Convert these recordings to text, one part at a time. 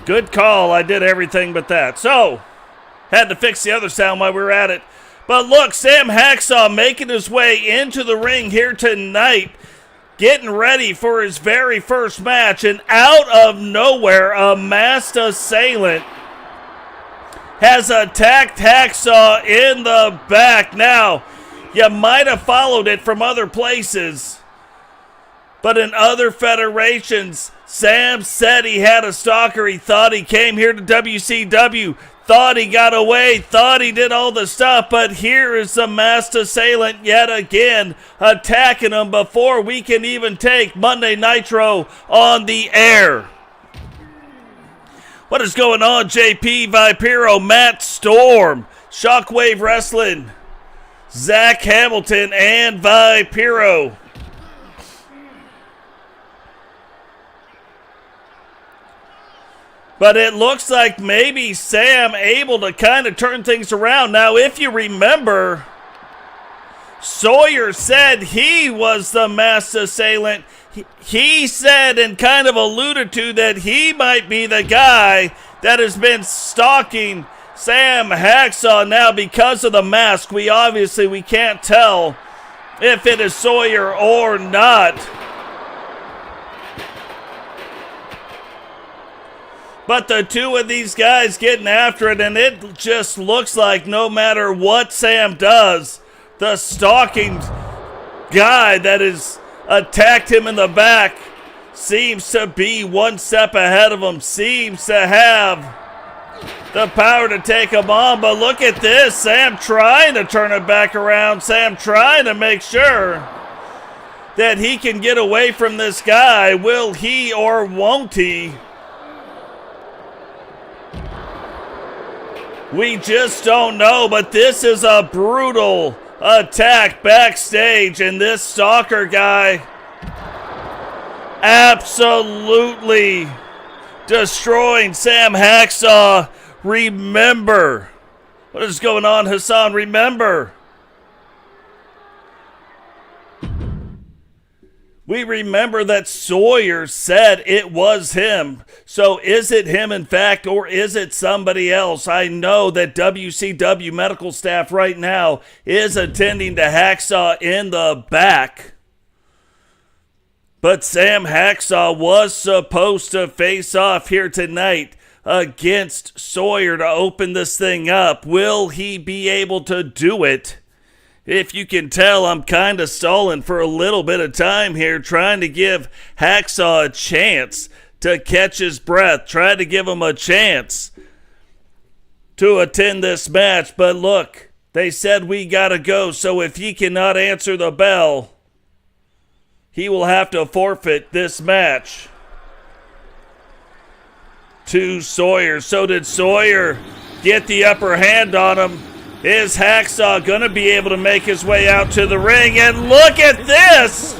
Good call. I did everything but that. So, had to fix the other sound while we were at it. But look, Sam Hacksaw making his way into the ring here tonight, getting ready for his very first match. And out of nowhere, a masked assailant has attacked Hacksaw in the back. Now, you might have followed it from other places, but in other federations, Sam said he had a stalker. He thought he came here to WCW, thought he got away, thought he did all the stuff, but here is the masked assailant yet again attacking him before we can even take Monday Nitro on the air. What is going on, JP, Vipero, Matt Storm, Shockwave Wrestling, Zach Hamilton, and Vipero? But it looks like maybe Sam able to kind of turn things around. Now, if you remember, Sawyer said he was the masked assailant. He said and kind of alluded to that he might be the guy that has been stalking Sam Hacksaw. Now, because of the mask, we can't tell if it is Sawyer or not. But the two of these guys getting after it, and it just looks like no matter what Sam does, the stalking guy that has attacked him in the back seems to be one step ahead of him, seems to have the power to take him on. But look at this, Sam trying to turn it back around, Sam trying to make sure that he can get away from this guy. Will he or won't he? We just don't know, but this is a brutal attack backstage, and this stalker guy absolutely destroying Sam Hacksaw. Remember, what is going on, Hassan? Remember, we remember that Sawyer said it was him. So is it him in fact, or is it somebody else? I know that WCW medical staff right now is attending to Hacksaw in the back. But Sam Hacksaw was supposed to face off here tonight against Sawyer to open this thing up. Will he be able to do it? If you can tell, I'm kind of stalling for a little bit of time here, trying to give Hacksaw a chance to catch his breath, trying to give him a chance to attend this match. But look, they said we gotta go, so if he cannot answer the bell, he will have to forfeit this match to Sawyer. So did Sawyer get the upper hand on him? Is Hacksaw going to be able to make his way out to the ring? And look at this!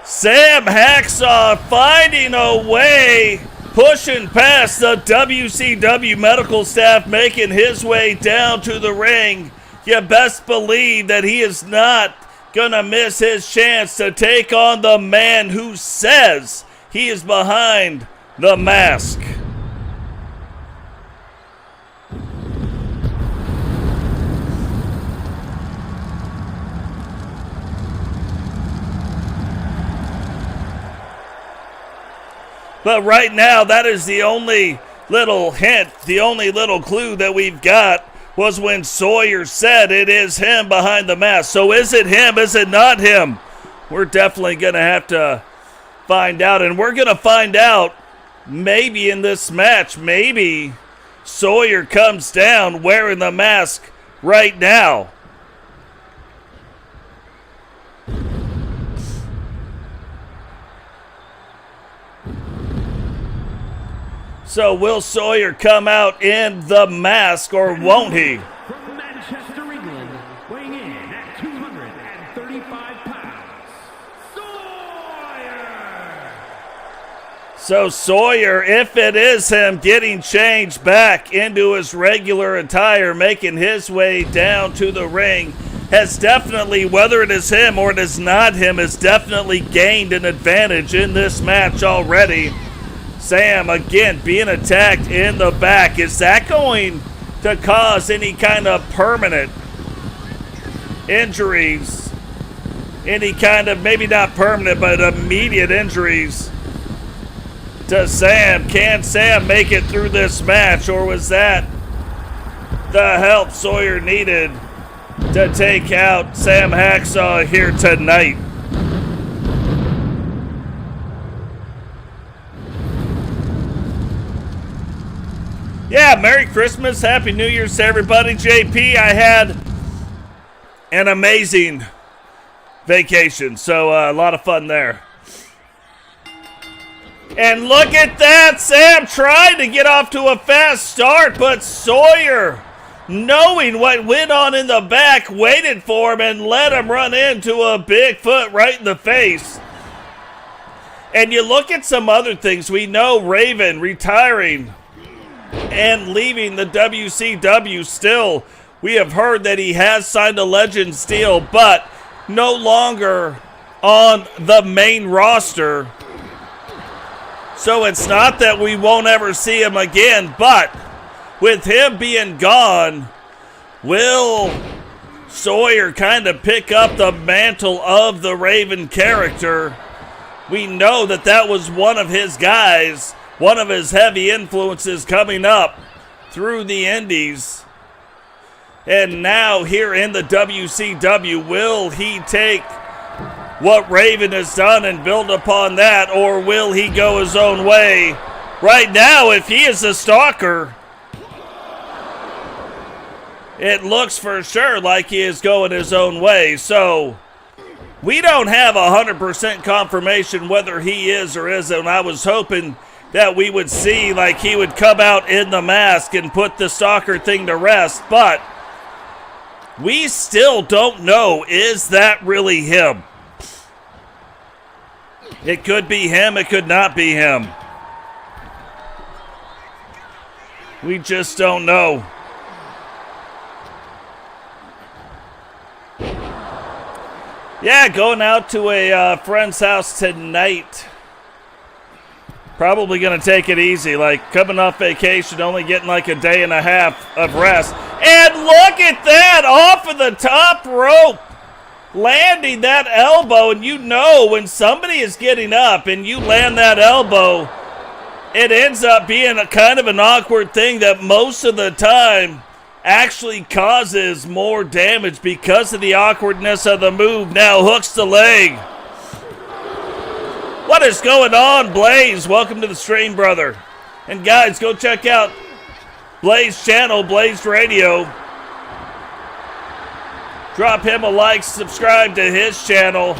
Sam Hacksaw finding a way, pushing past the WCW medical staff, making his way down to the ring. You best believe that he is not gonna miss his chance to take on the man who says he is behind the mask. But right now, that is the only little hint, the only little clue that we've got was when Sawyer said it is him behind the mask. So is it him? Is it not him? We're definitely going to have to find out. And we're going to find out maybe in this match. Maybe Sawyer comes down wearing the mask right now. So will Sawyer come out in the mask, or won't he? From Manchester, England, weighing in at 235 pounds, Sawyer! So Sawyer, if it is him, getting changed back into his regular attire, making his way down to the ring, has definitely, whether it is him or it is not him, has definitely gained an advantage in this match already. Sam, again, being attacked in the back. Is that going to cause any kind of permanent injuries? Any kind of, maybe not permanent, but immediate injuries to Sam? Can Sam make it through this match, or was that the help Sawyer needed to take out Sam Hacksaw here tonight? Yeah, Merry Christmas, Happy New Year's to everybody. JP, I had an amazing vacation, so a lot of fun there. And look at that, Sam tried to get off to a fast start, but Sawyer, knowing what went on in the back, waited for him and let him run into a big foot right in the face. And you look at some other things. We know Raven retiring and leaving the WCW still. We have heard that he has signed a Legends deal, but no longer on the main roster. So it's not that we won't ever see him again, but with him being gone, will Sawyer kind of pick up the mantle of the Raven character? We know that that was one of his guys, one of his heavy influences coming up through the indies. And now here in the WCW, will he take what Raven has done and build upon that, or will he go his own way? Right now, if he is a Stalker, it looks for sure like he is going his own way. So we don't have 100% confirmation whether he is or isn't. I was hoping that we would see like he would come out in the mask and put the Stalker thing to rest, but we still don't know, is that really him? It could be him, it could not be him. We just don't know. Yeah, going out to a friend's house tonight. Probably going to take it easy, like coming off vacation, only getting like a day and a half of rest. And look at that, off of the top rope, landing that elbow. And you know when somebody is getting up and you land that elbow, it ends up being a kind of an awkward thing that most of the time actually causes more damage because of the awkwardness of the move. Now hooks the leg. What is going on, Blaze? Welcome to the stream, brother. And guys, go check out Blaze channel, Blaze Radio. Drop him a like, subscribe to his channel.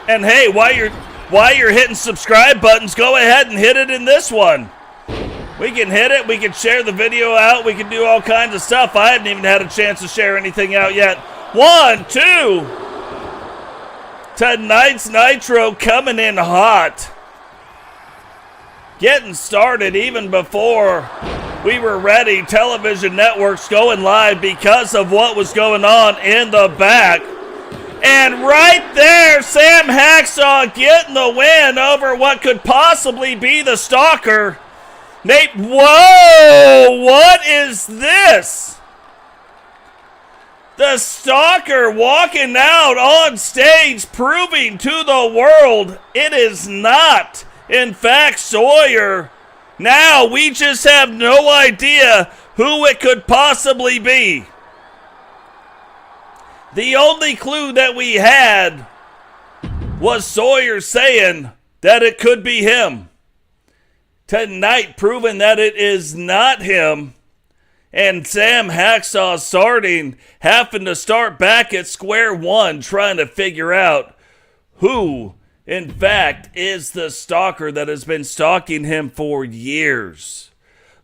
And hey, while you're hitting subscribe buttons, go ahead and hit it in this one. We can hit it, we can share the video out, we can do all kinds of stuff. I haven't even had a chance to share anything out yet. 1, 2. Tonight's Nitro coming in hot. Getting started even before we were ready. Television networks going live because of what was going on in the back. And right there, Sam Hacksaw getting the win over what could possibly be the Stalker. Nate, whoa, what is this? The Stalker walking out on stage, proving to the world it is not, in fact, Sawyer. Now we just have no idea who it could possibly be. The only clue that we had was Sawyer saying that it could be him. Tonight, proving that it is not him. And Sam Hacksaw having to start back at square one, trying to figure out who, in fact, is the Stalker that has been stalking him for years.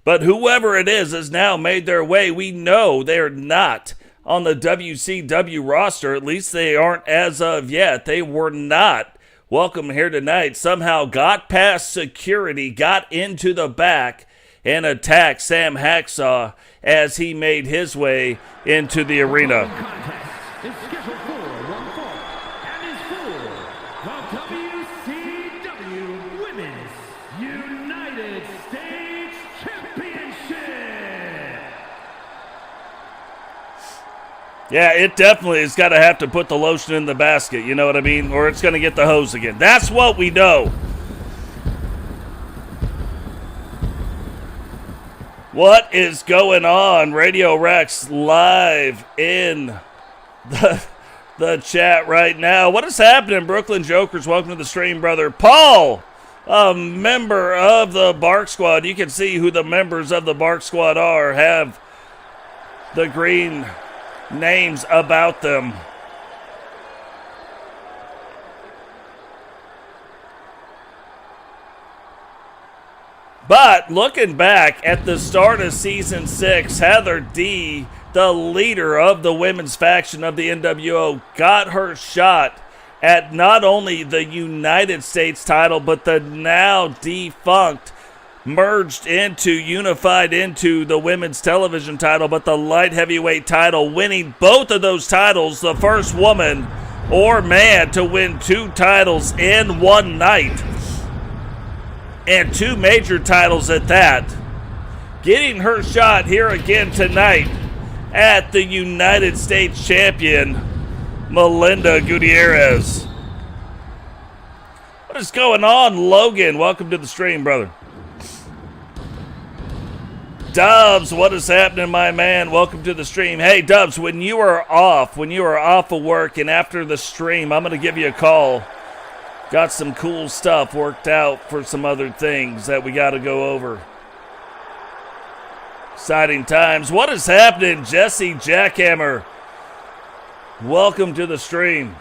But whoever it is has now made their way. We know they're not on the WCW roster. At least they aren't as of yet. They were not welcome here tonight, somehow got past security, got into the back, and attacked Sam Hacksaw as he made his way into the arena. Is scheduled for one fall and is for the WCW Women's United States Championship. Yeah, it definitely has got to have to put the lotion in the basket, you know what I mean? Or it's going to get the hose again. That's what we know. What is going on? Radio Rex live in the chat right now. What is happening, Brooklyn Jokers? Welcome to the stream, brother. Paul, a member of the Bark Squad. You can see who the members of the Bark Squad are. Have the green names about them. But looking back at the start of Season 6, Heather D, the leader of the women's faction of the NWO, got her shot at not only the United States title, but the now defunct, merged into, unified into the women's television title, but the light heavyweight title, winning both of those titles, the first woman or man to win 2 titles in one night. And 2 major titles at that. Getting her shot here again tonight at the United States champion, Melinda Gutierrez. What is going on, Logan? Welcome to the stream, brother. Dubs, what is happening, my man? Welcome to the stream. Hey, Dubs, when you are off of work and after the stream, I'm going to give you a call. Got some cool stuff worked out for some other things that we got to go over. Exciting times. What is happening, Jesse Jackhammer? Welcome to the stream.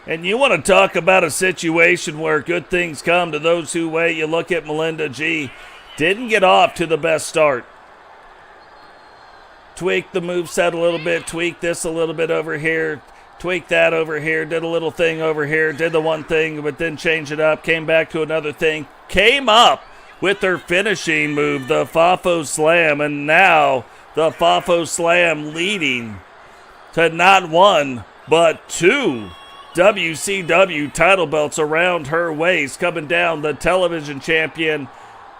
And you want to talk about a situation where good things come to those who wait. You look at Melinda G. Didn't get off to the best start. Tweaked the moveset a little bit. Tweaked this a little bit over here. Tweaked that over here. Did a little thing over here. Did the one thing, but then changed it up. Came back to another thing. Came up with her finishing move, the Fafo Slam. And now the Fafo Slam leading to not 1, but 2 WCW title belts around her waist, coming down the television champion,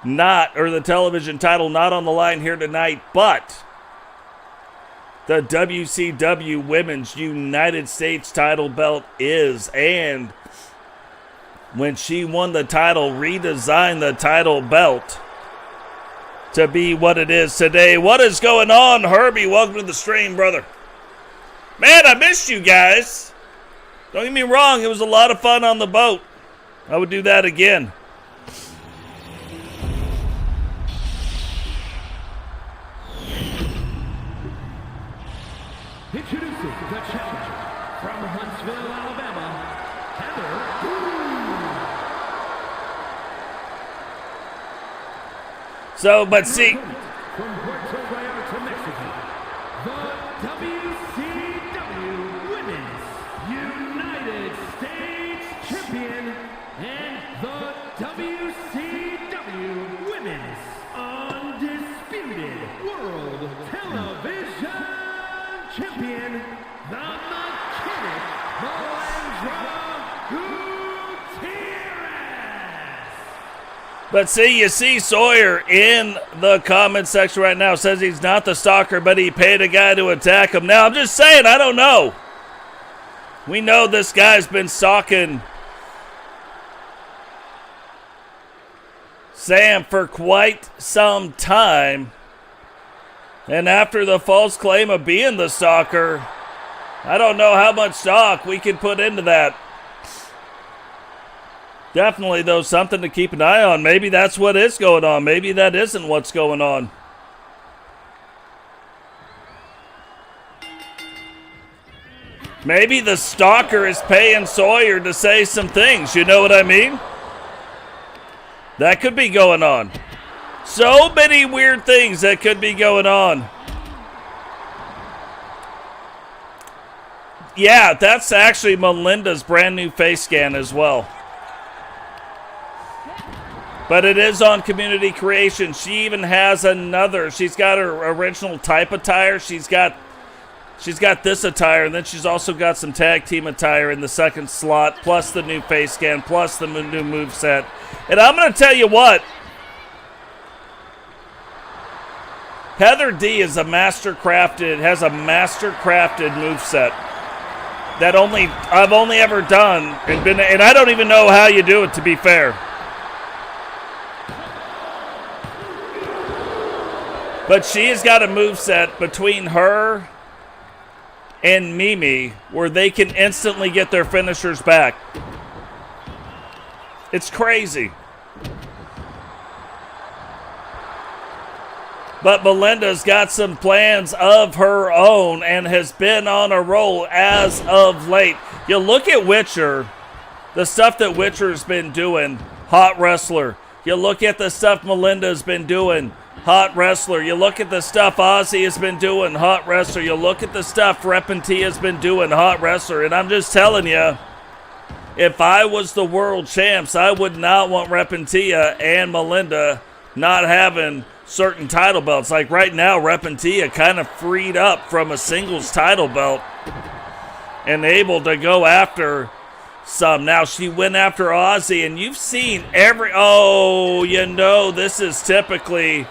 the television title not on the line here tonight, but the WCW Women's United States title belt is. And when she won the title, redesigned the title belt to be what it is today. What is going on, Herbie? Welcome to the stream, brother. Man, I missed you guys. Don't get me wrong, it was a lot of fun on the boat. I would do that again. Introducing the challenger from Huntsville, Alabama, Heather D. So, but see, From Puerto Vallarta, Mexico, the WCW Women's United States Champion and the WCW Women's Undisputed World Television Champion, the Mechanic, Melinda Gutierrez. But see, you see Sawyer in the comment section right now says he's not the stalker, but he paid a guy to attack him. Now, I'm just saying, I don't know. We know this guy's been stalking Sam for quite some time. And after the false claim of being the stalker, I don't know how much stock we can put into that. Definitely, though, something to keep an eye on. Maybe that's what is going on. Maybe that isn't what's going on. Maybe the Stalker is paying Sawyer to say some things. You know what I mean? That could be going on. So many weird things that could be going on. Yeah, that's actually Melinda's brand new face scan as well. But it is on Community Creation. She even has another. She's got her original type attire. She's got this attire, and then she's also got some tag team attire in the second slot, plus the new face scan, plus the new moveset. And I'm going to tell you what. Heather D has a master crafted moveset that I've only ever done and I don't even know how you do it, to be fair. But she has got a moveset between her and Mimi where they can instantly get their finishers back. It's crazy. But Melinda's got some plans of her own and has been on a roll as of late. You look at Witcher, the stuff that Witcher's been doing, hot wrestler. You look at the stuff Melinda's been doing, hot wrestler. You look at the stuff Ozzy has been doing, hot wrestler. You look at the stuff Repentia has been doing, hot wrestler. And I'm just telling you, if I was the world champs, I would not want Repentia and Melinda not having certain title belts. Like right now, Repentia kind of freed up from a singles title belt and able to go after some. Now she went after Ozzy, and you've seen this is typically,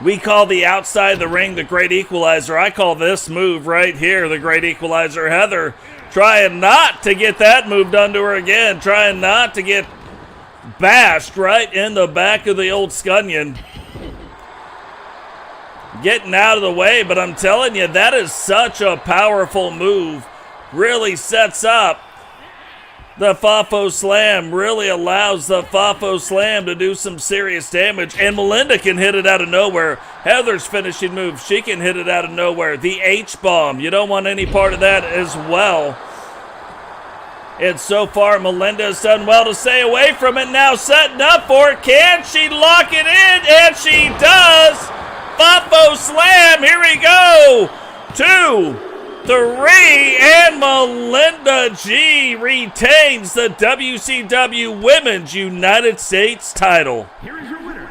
we call the outside the ring the Great Equalizer. I call this move right here the Great Equalizer. Heather trying not to get that move done to her again, trying not to get bashed right in the back of the old scunion. Getting out of the way, but I'm telling you, that is such a powerful move. Really sets up the Fafo Slam, really allows the Fafo Slam to do some serious damage, and Melinda can hit it out of nowhere. Heather's finishing move, she can hit it out of nowhere. The H-bomb, you don't want any part of that as well. And so far, Melinda has done well to stay away from it. Now setting up for it. Can she lock it in? And she does. Fafo Slam. Here we go. 2, 3. And Melinda G retains the WCW Women's United States title. Here is your winner,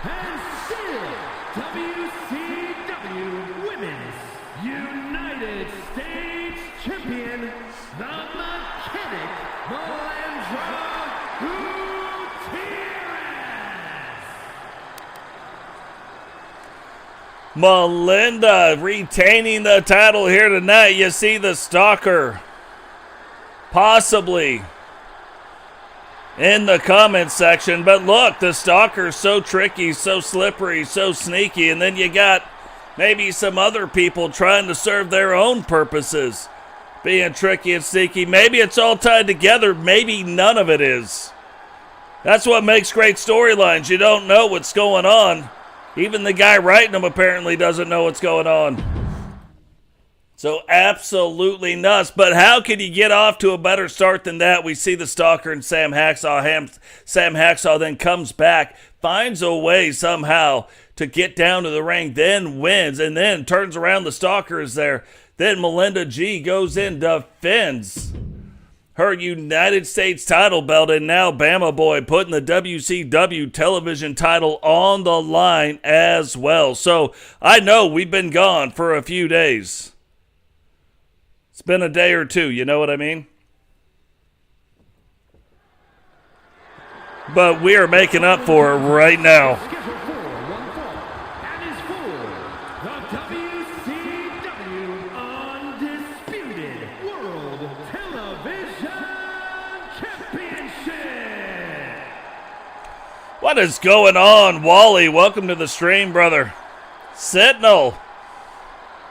and still WCW Women's United States Champion, the Mechanic, Melinda Gutierrez. Melinda retaining the title here tonight. You see the Stalker possibly in the comment section. But look, the Stalker's so tricky, so slippery, so sneaky. And then you got maybe some other people trying to serve their own purposes, being tricky and sneaky. Maybe it's all tied together. Maybe none of it is. That's what makes great storylines. You don't know what's going on. Even the guy writing them apparently doesn't know what's going on. So absolutely nuts. But how can you get off to a better start than that? We see the Stalker and Sam Hacksaw. Sam Hacksaw then comes back, finds a way somehow to get down to the ring, then wins, and then turns around. The Stalker is there. Then Melinda G goes in, defends her United States title belt, and now Bama Boy putting the WCW television title on the line as well. So I know we've been gone for a few days. It's been a day or two, you know what I mean? But we are making up for it right now. Scheduled for one fall, and is for the WCW Undisputed World Television Championship. What is going on, Wally? Welcome to the stream, brother. Sentinel,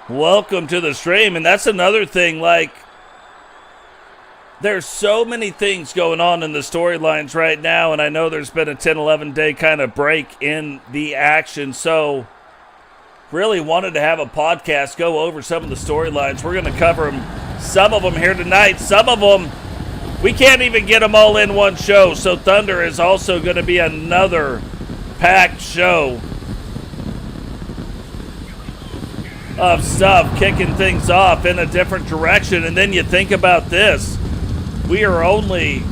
welcome to the stream. And that's another thing, like, there's so many things going on in the storylines right now, and I know there's been a 10-11 day kind of break in the action, so really wanted to have a podcast go over some of the storylines. We're going to cover them Some of them here tonight. Some of them, we can't even get them all in one show. So Thunder is also going to be another packed show of stuff kicking things off in a different direction. And then you think about this. We are only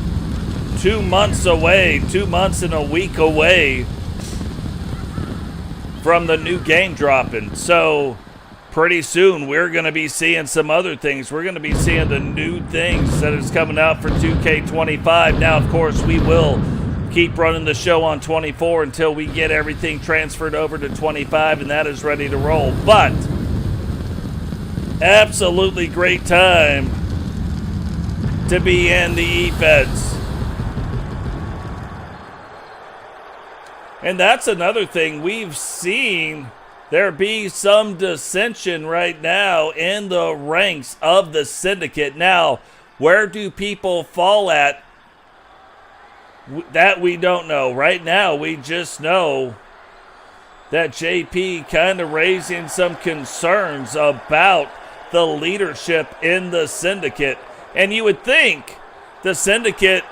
2 months away, 2 months and a week away from the new game dropping. So pretty soon we're going to be seeing some other things. We're going to be seeing the new things that is coming out for 2K25. Now, of course, we will keep running the show on 24 until we get everything transferred over to 25 and that is ready to roll. But absolutely great time to be in the E-Feds. And that's another thing. We've seen there be some dissension right now in the ranks of the syndicate. Now, where do people fall at? That we don't know. Right now, we just know that JP kind of raising some concerns about the leadership in the syndicate. And you would think the syndicate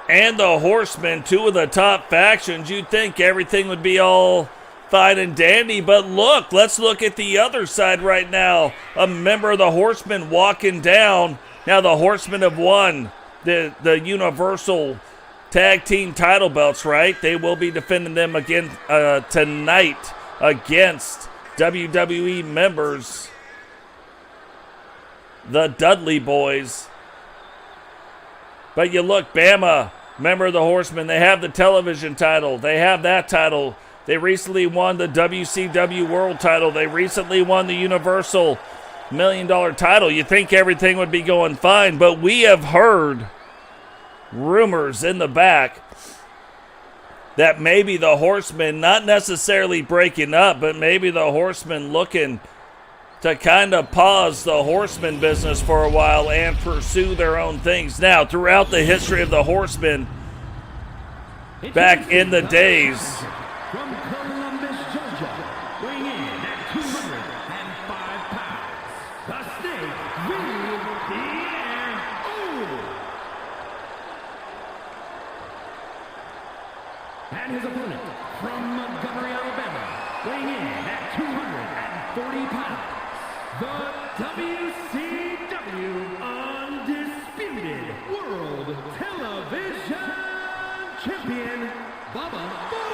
and the Horsemen, two of the top factions, you'd think everything would be all fine and dandy. But look, let's look at the other side right now. A member of the Horsemen walking down. Now the Horsemen have won the Universal Tag Team title belts, right? They will be defending them again tonight against WWE members, the Dudley Boys. But you look, Bama, member of the Horsemen, they have the television title. They have that title. They recently won the WCW World title. They recently won the Universal $1 Million title. You think everything would be going fine, but we have heard rumors in the back that maybe the Horsemen, not necessarily breaking up, but maybe the Horsemen looking to kind of pause the Horseman business for a while and pursue their own things. Now, throughout the history of the Horsemen, back in the days, From Columbus, Georgia, weighing in at 205 pounds, the Snake, and his opponent from Montgomery, Alabama, weighing in at 240 pounds, the WCW Undisputed World Television Champion, Bama Boy.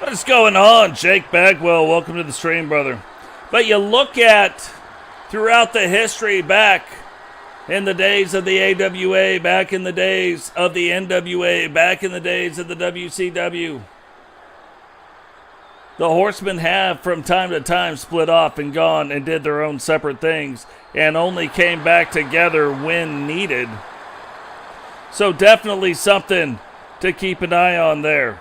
what is going on? Jake Bagwell, welcome to the stream, brother. But you look at throughout the history back in the days of the AWA, back in the days of the NWA, back in the days of the WCW, the Horsemen have from time to time split off and gone and did their own separate things and only came back together when needed. So definitely something to keep an eye on there.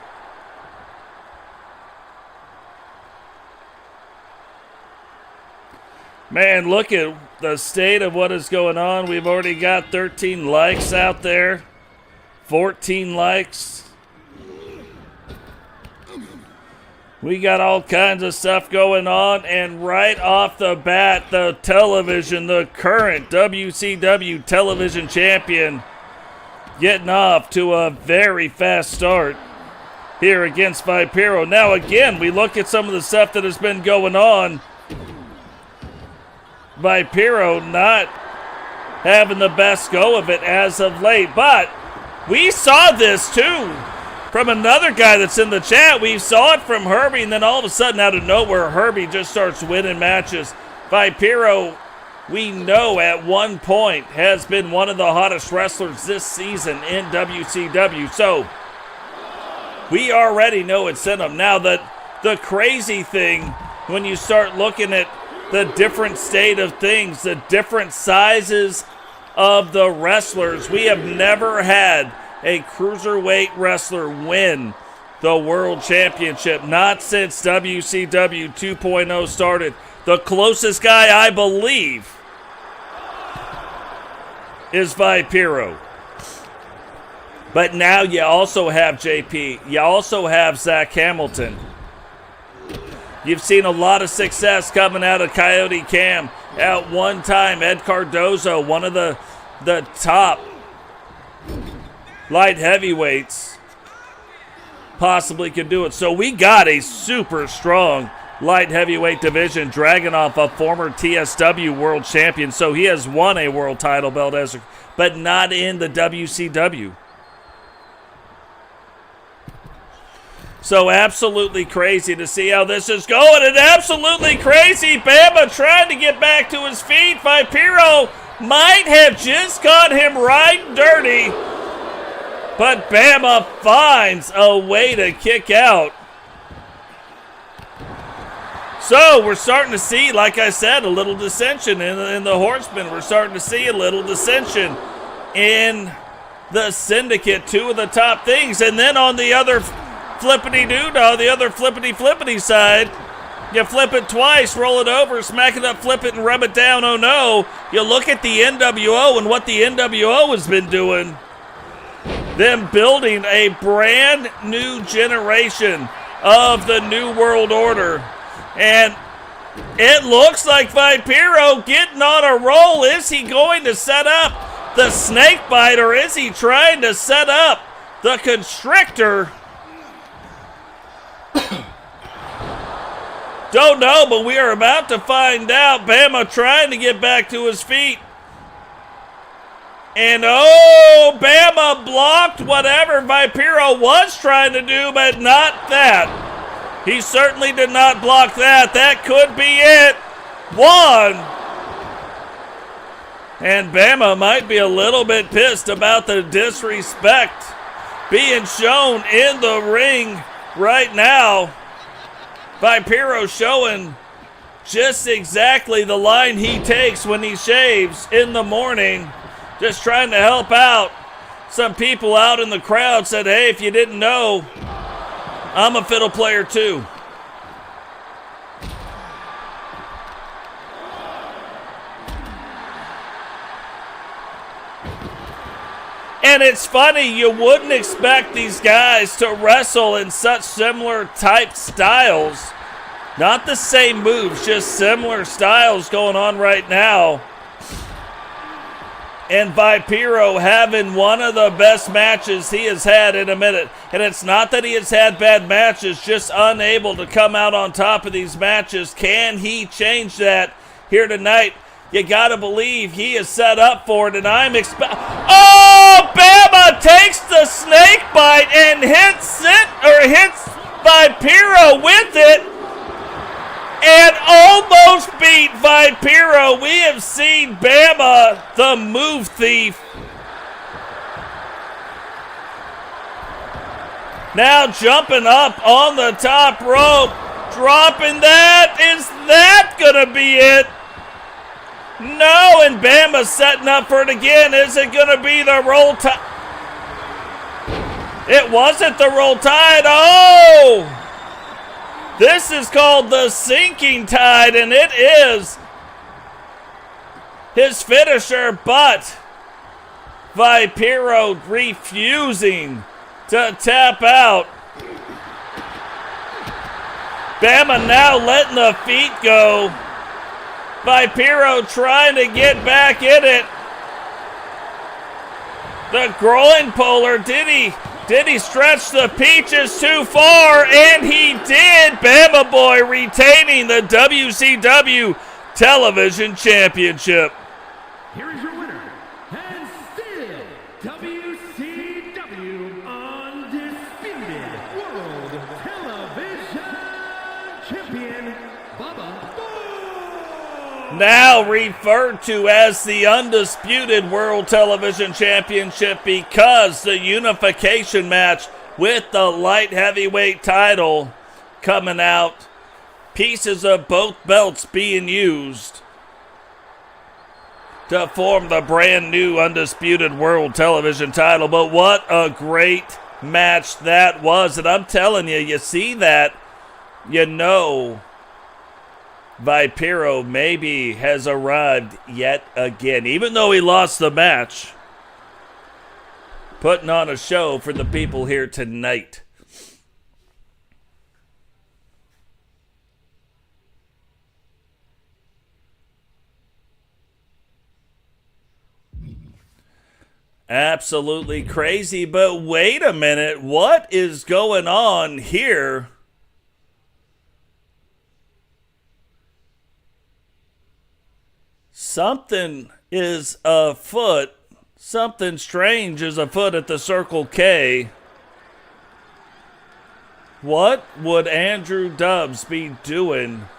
Man, look at the state of what is going on. We've already got 13 likes out there, 14 likes. We got all kinds of stuff going on, and right off the bat, the television, the current WCW television champion, getting off to a very fast start here against Vipero. Now again, we look at some of the stuff that has been going on. Vipero not having the best go of it as of late, but we saw this too from another guy that's in the chat. We saw it from Herbie, and then all of a sudden out of nowhere, Herbie just starts winning matches. Vipero, we know at one point, has been one of the hottest wrestlers this season in WCW. So we already know it's in him. Now, the crazy thing, when you start looking at the different state of things, the different sizes of the wrestlers, we have never had a cruiserweight wrestler win the World Championship, not since WCW 2.0 started. The closest guy, I believe, is Vipero. But now you also have JP. You also have Zach Hamilton. You've seen a lot of success coming out of Coyote Cam. At one time, Ed Cardozo, one of the top light heavyweights, possibly could do it. So we got a super strong light heavyweight division. Dragonuv, a former TSW world champion, so he has won a world title belt, but not in the WCW. So absolutely crazy to see how this is going, and absolutely crazy. Bama trying to get back to his feet. Vipero might have just got him right dirty, but Bama finds a way to kick out. So we're starting to see, like I said, a little dissension in the Horsemen. We're starting to see a little dissension in the Syndicate, two of the top things. And then on the other flippity-doo-dah, the other flippity-flippity side, you flip it twice, roll it over, smack it up, flip it, and rub it down. Oh, no. You look at the NWO and what the NWO has been doing. Them building a brand new generation of the New World Order. And it looks like Vipero getting on a roll. Is he going to set up the snake bite, or is he trying to set up the constrictor? Don't know, but we are about to find out. Bama trying to get back to his feet. And oh, Bama blocked whatever Vipero was trying to do, but not that. He certainly did not block that. That could be it. One. And Bama might be a little bit pissed about the disrespect being shown in the ring right now. Vipero showing just exactly the line he takes when he shaves in the morning. Just trying to help out. Some people out in the crowd said, hey, if you didn't know, I'm a fiddle player too. And it's funny, you wouldn't expect these guys to wrestle in such similar type styles. Not the same moves, just similar styles going on right now. And Vipero having one of the best matches he has had in a minute. And it's not that he has had bad matches, just unable to come out on top of these matches. Can he change that here tonight? You gotta believe he is set up for it, and I'm oh, Bama takes the snake bite and hits Vipero with it, and almost beat Vipero. We have seen Bama, the move thief. Now jumping up on the top rope, dropping that. Is that gonna be it? No, and Bama's setting up for it again. Is it going to be the roll tide? It wasn't the roll tide. Oh! This is called the sinking tide, and it is his finisher, but Vipero refusing to tap out. Bama now letting the feet go. Vipero trying to get back in it. The groin puller, did he stretch the peaches too far? And he did. Bama Boy retaining the WCW Television Championship. Here is your winner, and still WCW Undisputed World Television Champion, Bama Boy. Now referred to as the Undisputed World Television Championship because the unification match with the light heavyweight title coming out. Pieces of both belts being used to form the brand new Undisputed World Television title. But what a great match that was. And I'm telling you, you see that, you know Vipero maybe has arrived yet again. Even though he lost the match, putting on a show for the people here tonight. Absolutely crazy, but wait a minute. What is going on here? Something is afoot. Something strange is afoot at the Circle K. What would Andrew Dubs be doing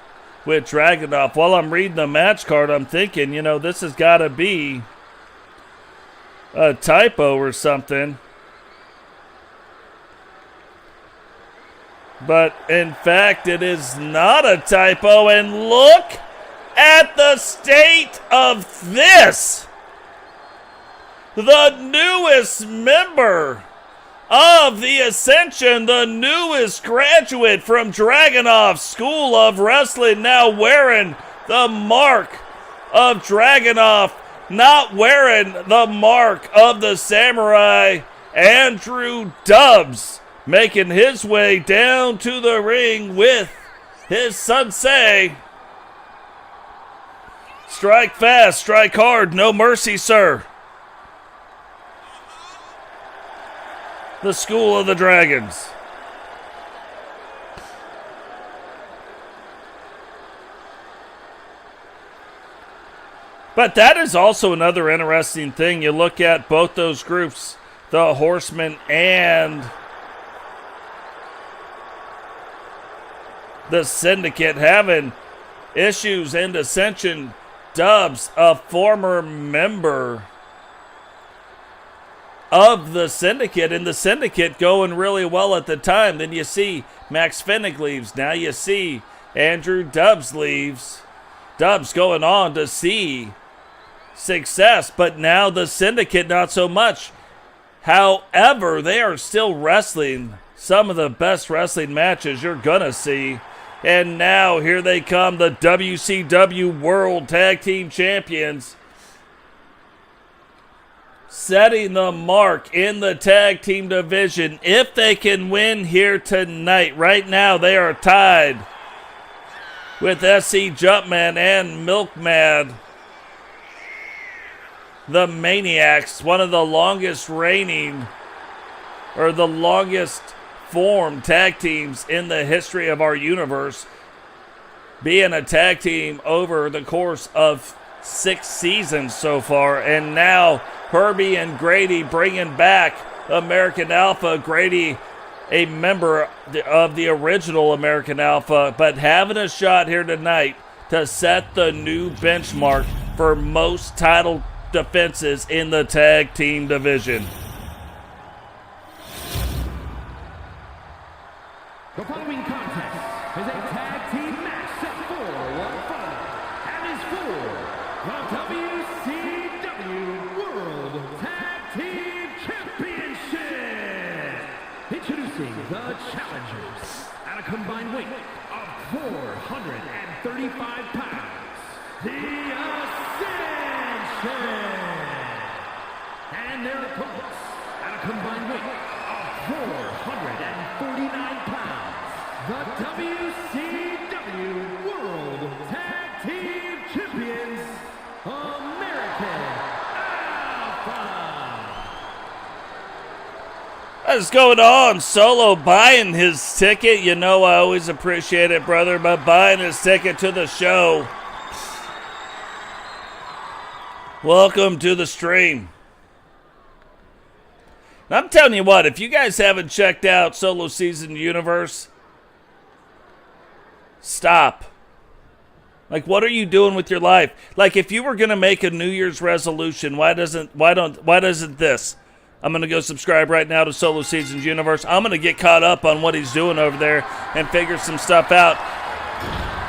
with Dragonuv? While I'm reading the match card, I'm thinking, you know, this has got to be a typo or something. But in fact, it is not a typo. And look at the state of this. The newest member of the Ascension, the newest graduate from Dragunov School of Wrestling, now wearing the mark of Dragunov, not wearing the mark of the Samurai, Andrew Dubs, making his way down to the ring with his sensei. Strike fast, strike hard, no mercy, sir. The School of the Dragons. But that is also another interesting thing. You look at both those groups, the Horsemen and the Syndicate, having issues and Ascension. Dubs, a former member of the Syndicate, and the Syndicate going really well at the time. Then you see Max Fennig leaves. Now you see Andrew Dubs leaves. Dubs going on to see success, but now the Syndicate not so much. However, they are still wrestling some of the best wrestling matches you're gonna see. And now here they come, the WCW World Tag Team Champions, setting the mark in the tag team division. If they can win here tonight, right now they are tied with SC Jumpman and Milkman, the Maniacs, one of the longest reigning, or the longest formed tag teams in the history of our universe, being a tag team over the course of 6 seasons so far. And now Herbie and Grady bringing back American Alpha. Grady, a member of the original American Alpha, but having a shot here tonight to set the new benchmark for most title defenses in the tag team division. The following contest is a tag team match set for one fall and is for the WCW World Tag Team Championship. Introducing the challengers at a combined weight of 435 pounds, the Ascension, and their opponents at a combined weight of 449 pounds. The WCW World Tag Team Champions, American Alpha. What's going on? Solo buying his ticket. You know I always appreciate it, brother, but buying his ticket to the show. Welcome to the stream. I'm telling you what, if you guys haven't checked out Solo Season Universe, stop. Like, what are you doing with your life? Like, if you were gonna make a New Year's resolution, why doesn't this? I'm gonna go subscribe right now to Solo Seasons Universe. I'm gonna get caught up on what he's doing over there and figure some stuff out.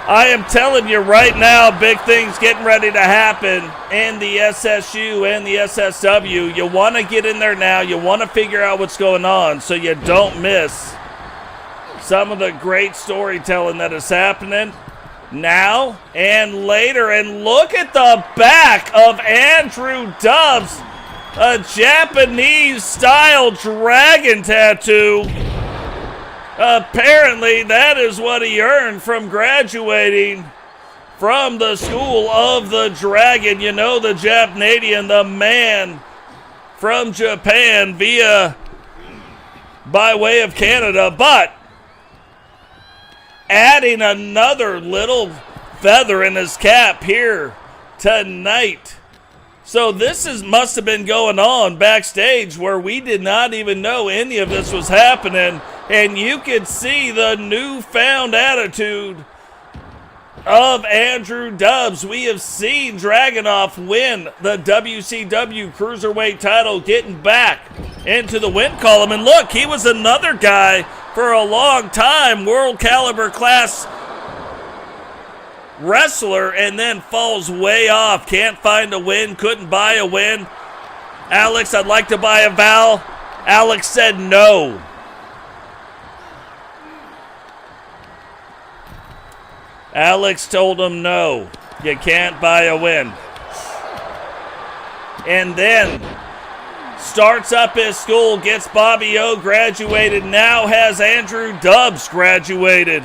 I am telling you right now, big things getting ready to happen in the SSU and the SSW. You want to get in there now. You want to figure out what's going on so you don't miss some of the great storytelling that is happening now and later. And look at the back of Andrew Dubs, a Japanese-style dragon tattoo. Apparently, that is what he earned from graduating from the School of the Dragon. You know, the Japanadian, the man from Japan by way of Canada, but adding another little feather in his cap here tonight. So this must have been going on backstage where we did not even know any of this was happening, and you could see the newfound attitude of Andrew Dubs. We have seen Dragonuv win the WCW Cruiserweight title, getting back into the win column. And look, he was another guy for a long time, world caliber class wrestler, and then falls way off. Can't find a win, couldn't buy a win. Alex, I'd like to buy a vowel. Alex said no. Alex told him no, you can't buy a win. And then starts up his school, gets Bobby O graduated, now has Andrew Dubs graduated.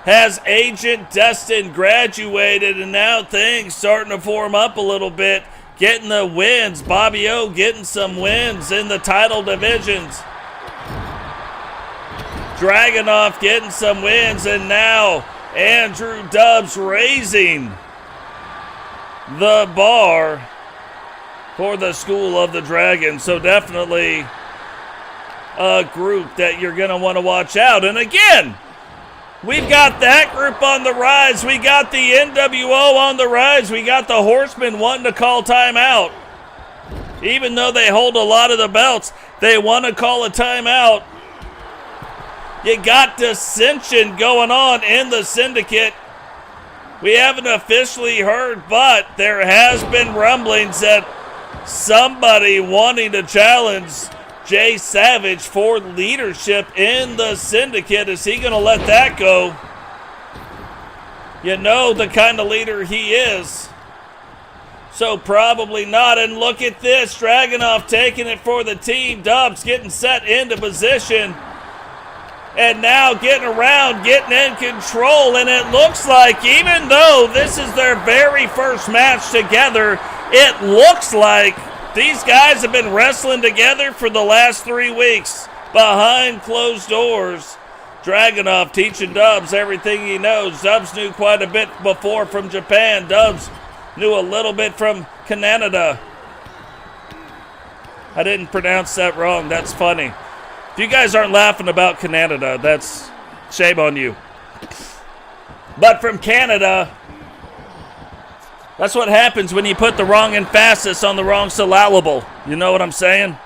Has Agent Destin graduated, and now things starting to form up a little bit. Getting the wins. Bobby O getting some wins in the title divisions. Dragonuv getting some wins, and now Andrew Dubs raising the bar for the School of the Dragon. So definitely a group that you're going to want to watch out. And again, we've got that group on the rise. We got the NWO on the rise. We got the Horsemen wanting to call timeout. Even though they hold a lot of the belts, they want to call a timeout. You got dissension going on in the syndicate. We haven't officially heard, but there has been rumblings that somebody wanting to challenge Jay Savage for leadership in the syndicate. Is he going to let that go? You know the kind of leader he is. So probably not. And look at this. Dragonuv taking it for the team. Dubs getting set into position. And now getting around, getting in control. And it looks like, even though this is their very first match together, it looks like these guys have been wrestling together for the last 3 weeks behind closed doors. Dragonuv teaching Dubs everything he knows. Dubs knew quite a bit before from Japan. Dubs knew a little bit from Canada. I didn't pronounce that wrong. That's funny. If you guys aren't laughing about Canada, that's shame on you. But from Canada, that's what happens when you put the wrong emphasis on the wrong syllable. You know what I'm saying?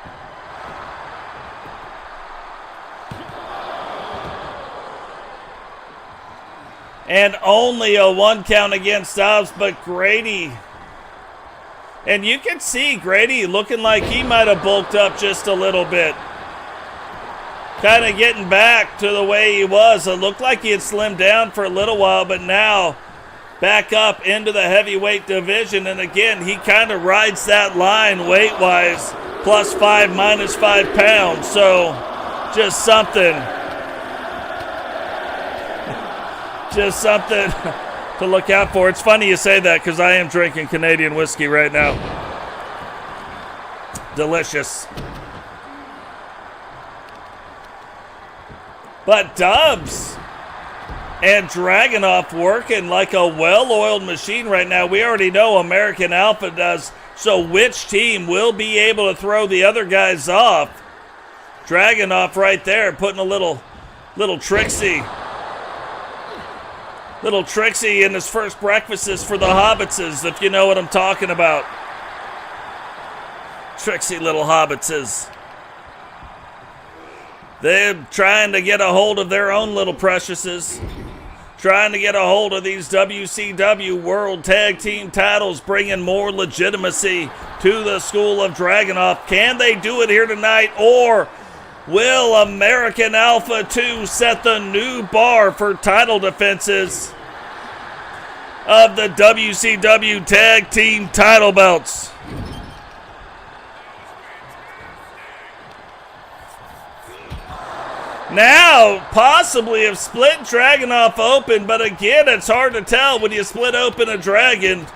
And only a 1 count against Dubs, but Grady. And you can see Grady looking like he might have bulked up just a little bit. Kind of getting back to the way he was. It looked like he had slimmed down for a little while, but now back up into the heavyweight division. And again, he kind of rides that line weight-wise, +5, -5 pounds. So just something to look out for. It's funny you say that because I am drinking Canadian whiskey right now. Delicious. But Dubs and Dragonuv working like a well-oiled machine right now. We already know American Alpha does. So which team will be able to throw the other guys off? Dragonuv right there putting a little tricksy. Little Trixie in his first breakfasts for the Hobbitses, if you know what I'm talking about. Trixie little Hobbitses. They're trying to get a hold of their own little preciouses. Trying to get a hold of these WCW World Tag Team titles, bringing more legitimacy to the School of Dragonuv. Can they do it here tonight, or will American Alpha 2 set the new bar for title defenses of the WCW Tag Team title belts? Now, possibly have split Dragonuv open, but again, it's hard to tell when you split open a dragon.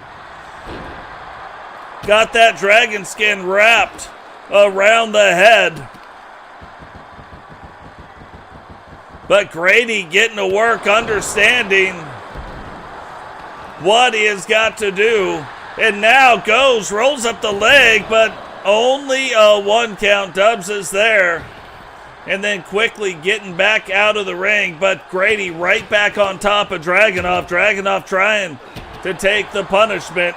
got that dragon skin wrapped around the head. But Grady getting to work, understanding what he has got to do. And now goes, rolls up the leg, but only a 1 count. Dubs is there. And then quickly getting back out of the ring. But Grady right back on top of Dragonuv. Dragonuv trying to take the punishment.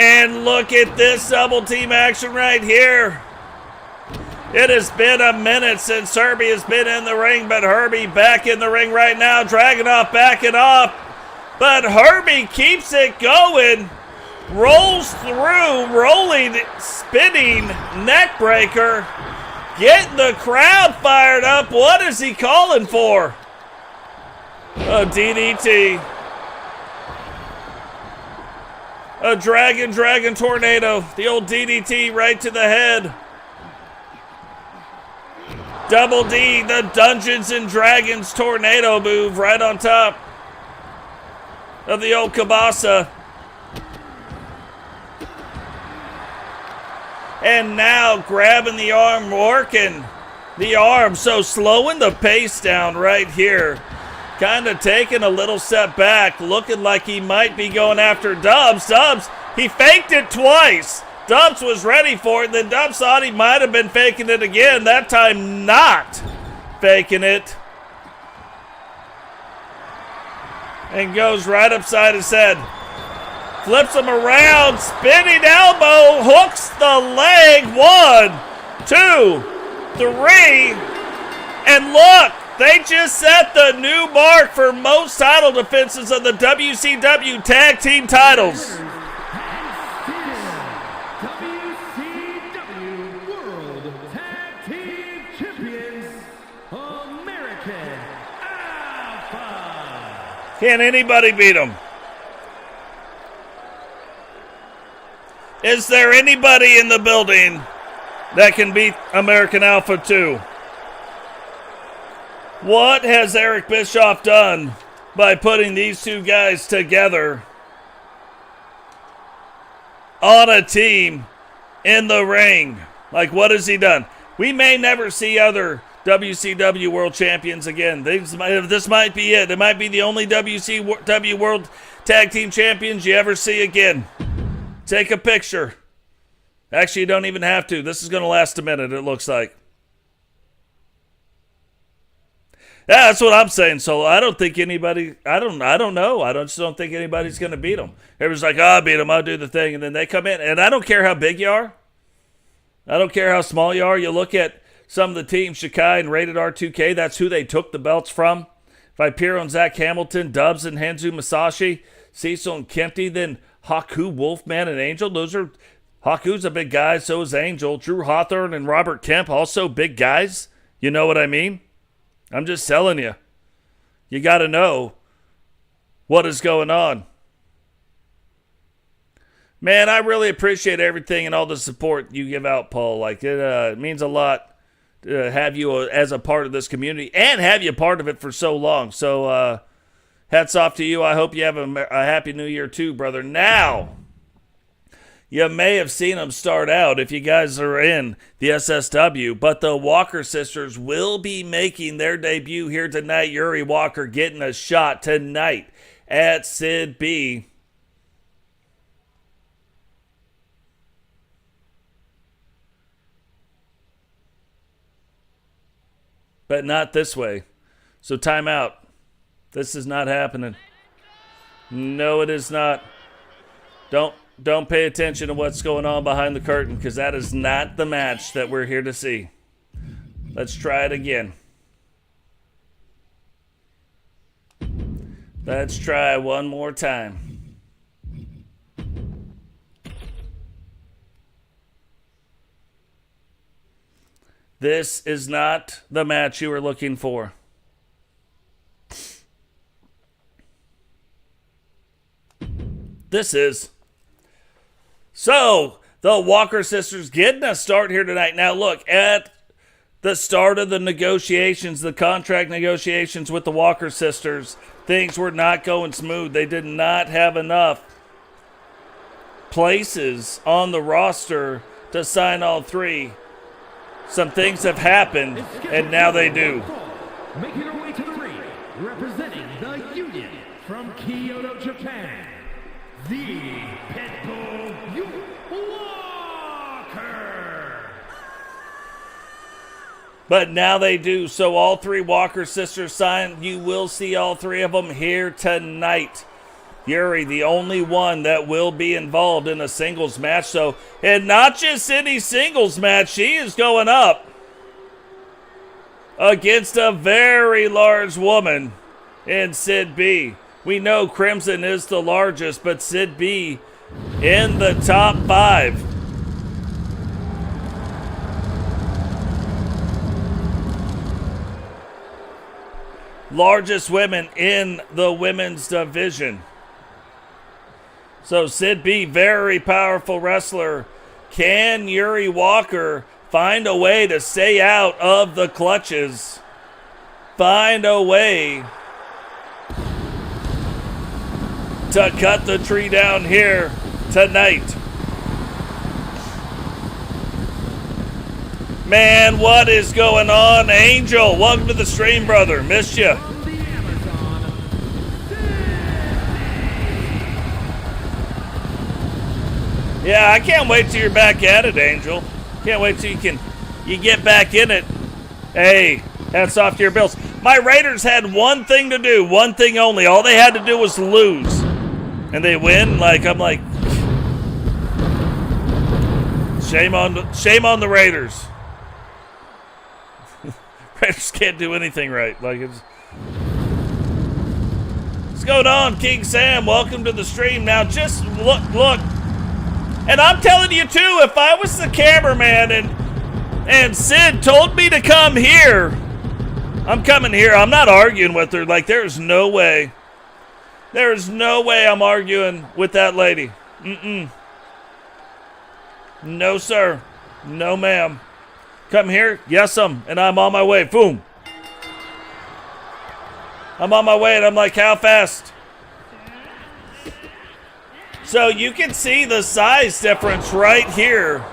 And look at this double team action right here. It has been a minute since Herbie has been in the ring, but Herbie back in the ring right now. Dragonuv backing off, but Herbie keeps it going. Rolls through, rolling, spinning neck breaker. Getting the crowd fired up. What is he calling for? A DDT. A dragon tornado. The old DDT right to the head. Double D, the Dungeons and Dragons tornado move right on top of the old Kabasa. And now grabbing the arm, working the arm. So slowing the pace down right here. Kind of taking a little step back, looking like he might be going after Dubs. Dubs, he faked it twice. Dubs was ready for it, then Dubs thought he might have been faking it again. That time not faking it. And goes right upside his head. Flips him around, spinning elbow, hooks the leg. 1, 2, 3, and look. They just set the new mark for most title defenses of the WCW Tag Team titles. WCW World Tag Team Champions, American Alpha. Can anybody beat them? Is there anybody in the building that can beat American Alpha 2? What has Eric Bischoff done by putting these two guys together on a team in the ring? Like, what has he done? We may never see other WCW World Champions again. This might be it. It might be the only WCW World Tag Team Champions you ever see again. Take a picture. Actually, you don't even have to. This is going to last a minute, it looks like. Yeah, that's what I'm saying. So I don't think anybody, I don't know. I just don't think anybody's going to beat them. Everyone's like, I'll beat them. I'll do the thing. And then they come in. And I don't care how big you are. I don't care how small you are. You look at some of the teams, Shikai and Rated R2K, that's who they took the belts from. Vipero and Zach Hamilton, Dubs and Hanzu Masashi, Cecil and Kempty, then Haku, Wolfman, and Angel. Haku's a big guy, so is Angel. Drew Hawthorne and Robert Kemp, also big guys. You know what I mean? I'm just telling you. You got to know what is going on. Man, I really appreciate everything and all the support you give out, Paul. Like, it means a lot to have you as a part of this community and have you part of it for so long. So, hats off to you. I hope you have a happy new year too, brother. Now, you may have seen them start out if you guys are in the SSW, but the Walker sisters will be making their debut here tonight. Yuri Walker getting a shot tonight at Sid B. But not this way. So time out. This is not happening. No, it is not. Don't pay attention to what's going on behind the curtain, because that is not the match that we're here to see. Let's try it again. Let's try one more time. This is not the match you were looking for. This is. So, the Walker sisters getting a start here tonight. Now, look, at the start of the negotiations, the contract negotiations with the Walker sisters, things were not going smooth. They did not have enough places on the roster to sign all three. Some things have happened, and now they do. Making her way to the ring, representing the Union from Kyoto, Japan, the Vipero Walker. But now they do. So all three Walker sisters signed. You will see all three of them here tonight. Yuri, the only one that will be involved in a singles match. So, and not just any singles match. She is going up against a very large woman in Sid B. We know Crimson is the largest, but Sid B in the top 5. Largest women in the women's division. So Sid B, very powerful wrestler. Can Yuri Walker find a way to stay out of the clutches? Find a way to cut the tree down here tonight. Man, what is going on? Angel, welcome to the stream, brother. Missed you. Yeah, I can't wait till you're back at it, Angel. Can't wait till you get back in it. Hey, hats off to your Bills. My Raiders had one thing to do, one thing only. All they had to do was lose. And they win. I'm like, shame on the Raiders. Raiders can't do anything right. What's going on, King Sam? Welcome to the stream. Now, just look. And I'm telling you, too, if I was the cameraman and Sid told me to come here, I'm coming here. I'm not arguing with her. There's no way. There's no way I'm arguing with that lady. No, sir. No, ma'am. Come here. Yes, and I'm on my way. Boom. I'm on my way, and I'm like, how fast? So you can see the size difference right here.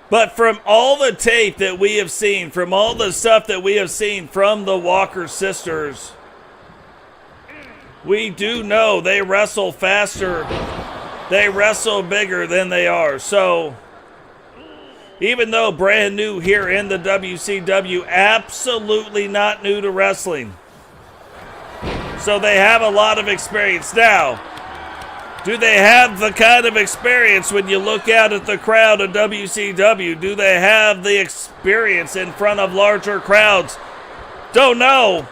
But from all the tape that we have seen, from all the stuff that we have seen from the Walker sisters, we do know they wrestle faster. They wrestle bigger than they are. So even though brand new here in the WCW, absolutely not new to wrestling. So they have a lot of experience. Now, do they have the kind of experience when you look out at the crowd of WCW? Do they have the experience in front of larger crowds? Don't know.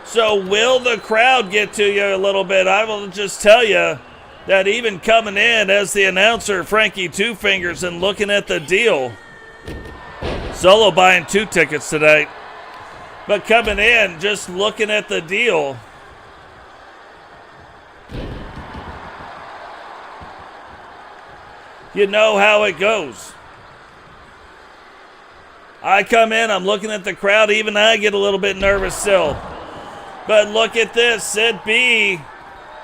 So will the crowd get to you a little bit? I will just tell you that even coming in as the announcer, Frankie Two Fingers, and looking at the deal. Solo buying 2 tickets tonight. But coming in, just looking at the deal. You know how it goes. I come in, I'm looking at the crowd, even I get a little bit nervous still. But look at this, Sid B,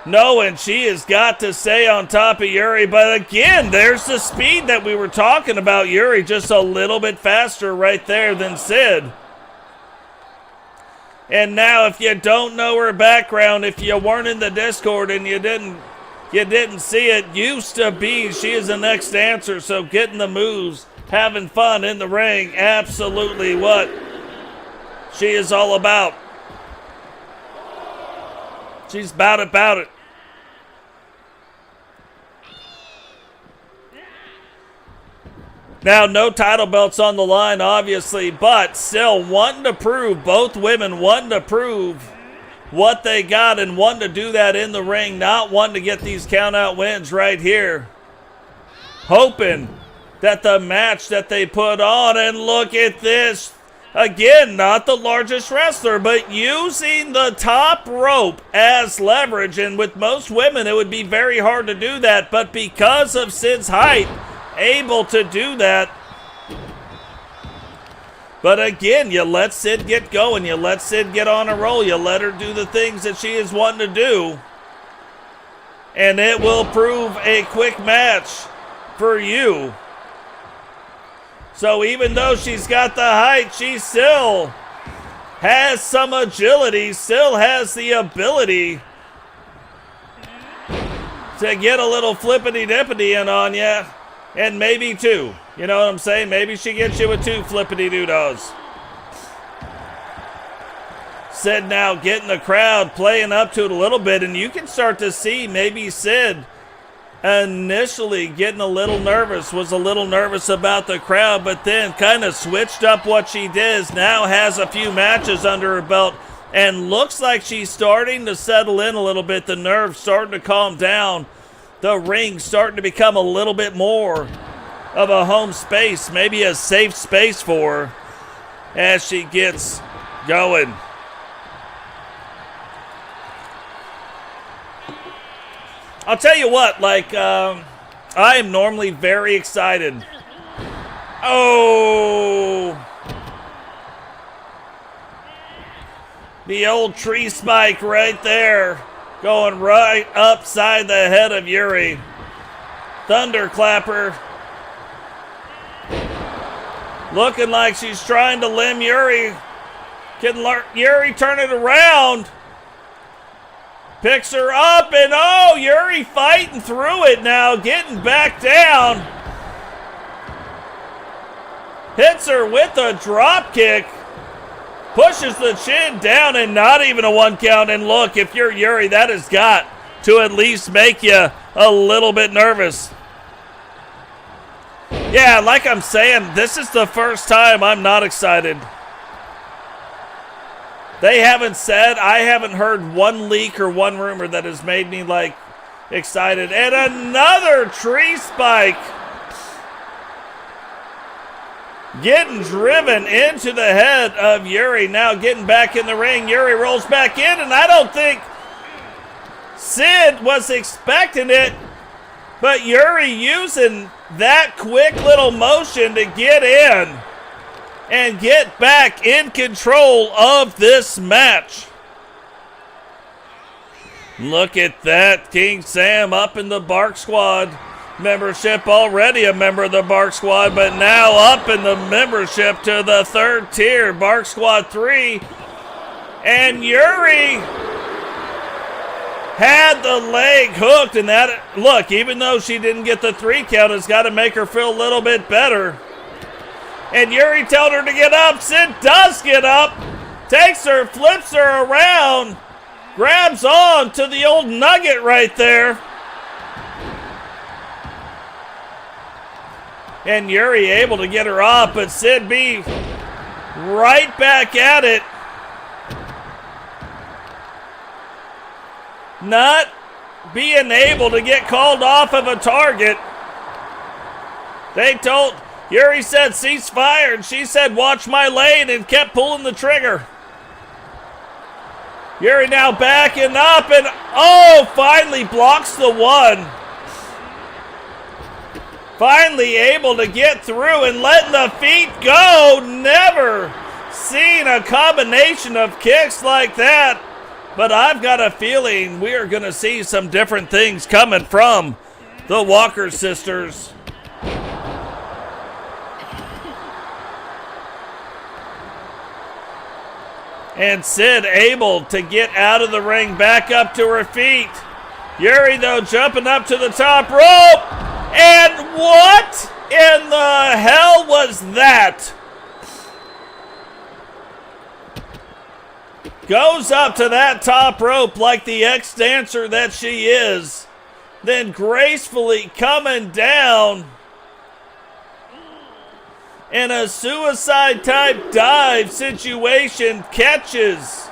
knowing she has got to stay on top of Yuri. But again, there's the speed that we were talking about. Yuri just a little bit faster right there than Sid. And now if you don't know her background, if you weren't in the Discord and you didn't see it, used to be she is the next dancer. So getting the moves, having fun in the ring, absolutely what she is all about. She's about it. Now, no title belts on the line, obviously, but still wanting to prove, both women wanting to prove what they got and wanting to do that in the ring, not wanting to get these count-out wins right here. Hoping that the match that they put on, and look at this, again, not the largest wrestler, but using the top rope as leverage, and with most women, it would be very hard to do that, but because of Sid's height, able to do that But again, you let Sid get going. You let Sid get on a roll. You let her do the things that she is wanting to do. And it will prove a quick match for you. So even though she's got the height, she still has some agility, still has the ability to get a little flippity-dippity in on you, and maybe two. You know what I'm saying? Maybe she gets you with two flippity-doo-dos. Sid now getting the crowd playing up to it a little bit, and you can start to see maybe Sid initially getting a little nervous, was a little nervous about the crowd, but then kind of switched up what she does. Now has a few matches under her belt and looks like she's starting to settle in a little bit. The nerves starting to calm down. The ring starting to become a little bit more of a home space, maybe a safe space for her as she gets going. I'll tell you what, I am normally very excited. Oh! The old tree spike right there, going right upside the head of Yuri. Thunderclapper. Looking like she's trying to limb Yuri. Can Yuri turn it around? Picks her up, and oh, Yuri fighting through it now, getting back down. Hits her with a drop kick. Pushes the chin down, and not even a 1 count. And look, if you're Yuri, that has got to at least make you a little bit nervous. Yeah, like I'm saying, this is the first time I'm not excited. They haven't said, I haven't heard one leak or one rumor that has made me excited. And another tree spike. Getting driven into the head of Yuri. Now getting back in the ring. Yuri rolls back in, and I don't think Sid was expecting it. But Yuri using that quick little motion to get in and get back in control of this match. Look at that. King Sam up in the Bark Squad membership, already a member of the Bark Squad, but now up in the membership to the 3rd tier, Bark Squad 3. And Yuri had the leg hooked, and that, look, even though she didn't get the 3 count, it's got to make her feel a little bit better. And Yuri told her to get up. Sid does get up, takes her, flips her around, grabs on to the old nugget right there. And Yuri able to get her off, but Sid B right back at it. Not being able to get called off of a target. Yuri said ceasefire, and she said watch my lane, and kept pulling the trigger. Yuri now backing up, and oh, finally blocks the 1. Finally able to get through and letting the feet go. Never seen a combination of kicks like that. But I've got a feeling we are going to see some different things coming from the Walker sisters. And Sid able to get out of the ring, back up to her feet. Yuri, though, jumping up to the top rope. And what in the hell was that? Goes up to that top rope like the ex-dancer that she is. Then gracefully coming down in a suicide-type dive situation, catches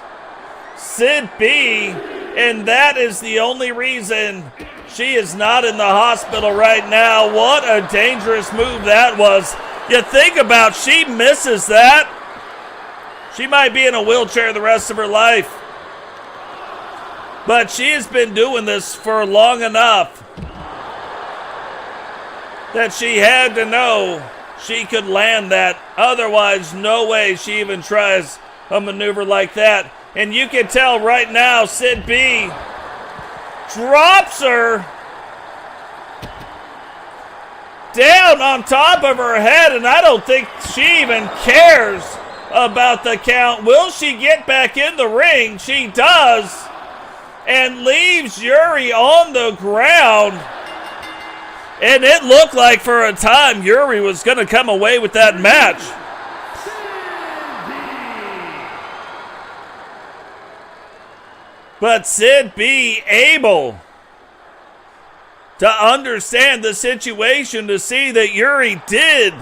Sid B, and that is the only reason she is not in the hospital right now. What a dangerous move that was. You think about, she misses that, she might be in a wheelchair the rest of her life. But she has been doing this for long enough that she had to know she could land that. Otherwise, no way she even tries a maneuver like that. And you can tell right now, Sid B drops her down on top of her head, and I don't think she even cares about the count. Will she get back in the ring? She does, and leaves Yuri on the ground. And it looked like for a time Yuri was going to come away with that match. But Sid B able to understand the situation, to see that Yuri did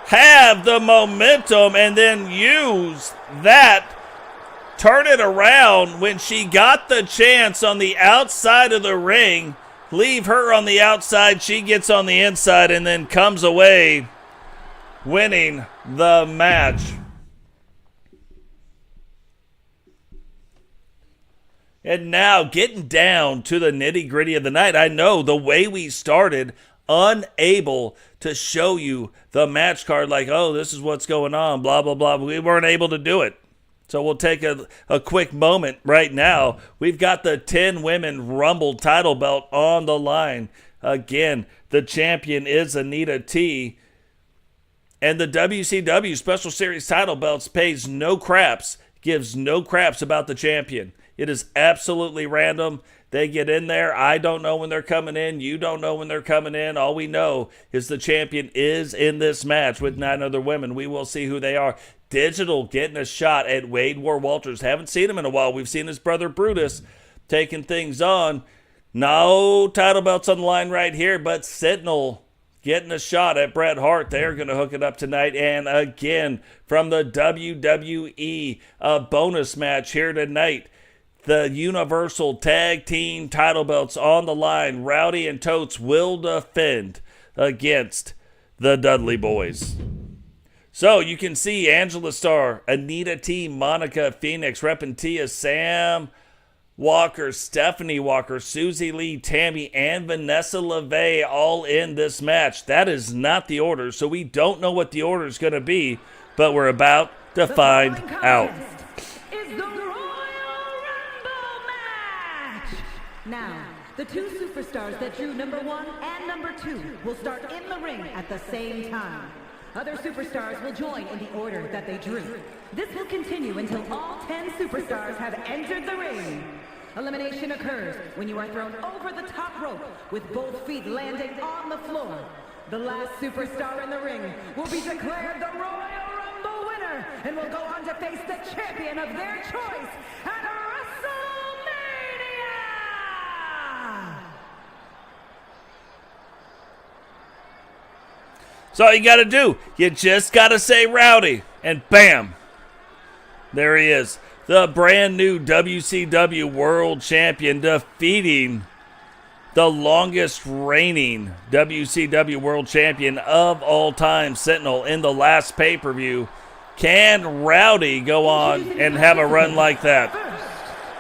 have the momentum and then use that, turn it around when she got the chance on the outside of the ring, leave her on the outside, she gets on the inside and then comes away winning the match. And now getting down to the nitty-gritty of the night. I know the way we started, unable to show you the match card like, oh, this is what's going on, blah, blah, blah. We weren't able to do it. So we'll take a quick moment right now. We've got the 10 women Rumble title belt on the line. Again, the champion is Anita T. And the WCW Special Series title belts pays no craps, gives no craps about the champion. It is absolutely random. They get in there. I don't know when they're coming in. You don't know when they're coming in. All we know is the champion is in this match with 9 other women. We will see who they are. Digital getting a shot at Wade War Walters. Haven't seen him in a while. We've seen his brother Brutus taking things on. No title belts on the line right here, but Sentinel getting a shot at Bret Hart. They're going to hook it up tonight. And again, from the WWE, a bonus match here tonight. The Universal Tag Team title belts on the line. Rowdy and Totes will defend against the Dudley Boyz. So you can see Angela Starr, Anita T, Monica Phoenix, Repentia, Sam Walker, Stephanie Walker, Suzie Lee, Tammy, and Vanessa LeVay all in this match. That is not the order, so we don't know what the order is going to be, but we're about to find out. Now, the 2 superstars that drew number 1 and number 2 will start in the ring at the same time. Other superstars will join in the order that they drew. This will continue until all 10 superstars have entered the ring. Elimination occurs when you are thrown over the top rope with both feet landing on the floor. The last superstar in the ring will be declared the Royal Rumble winner and will go on to face the champion of their choice at So all you got to do, you just got to say Rowdy, and bam, there he is. The brand new WCW World Champion defeating the longest reigning WCW World Champion of all time, Sentinel, in the last pay-per-view. Can Rowdy go on and have a run like that?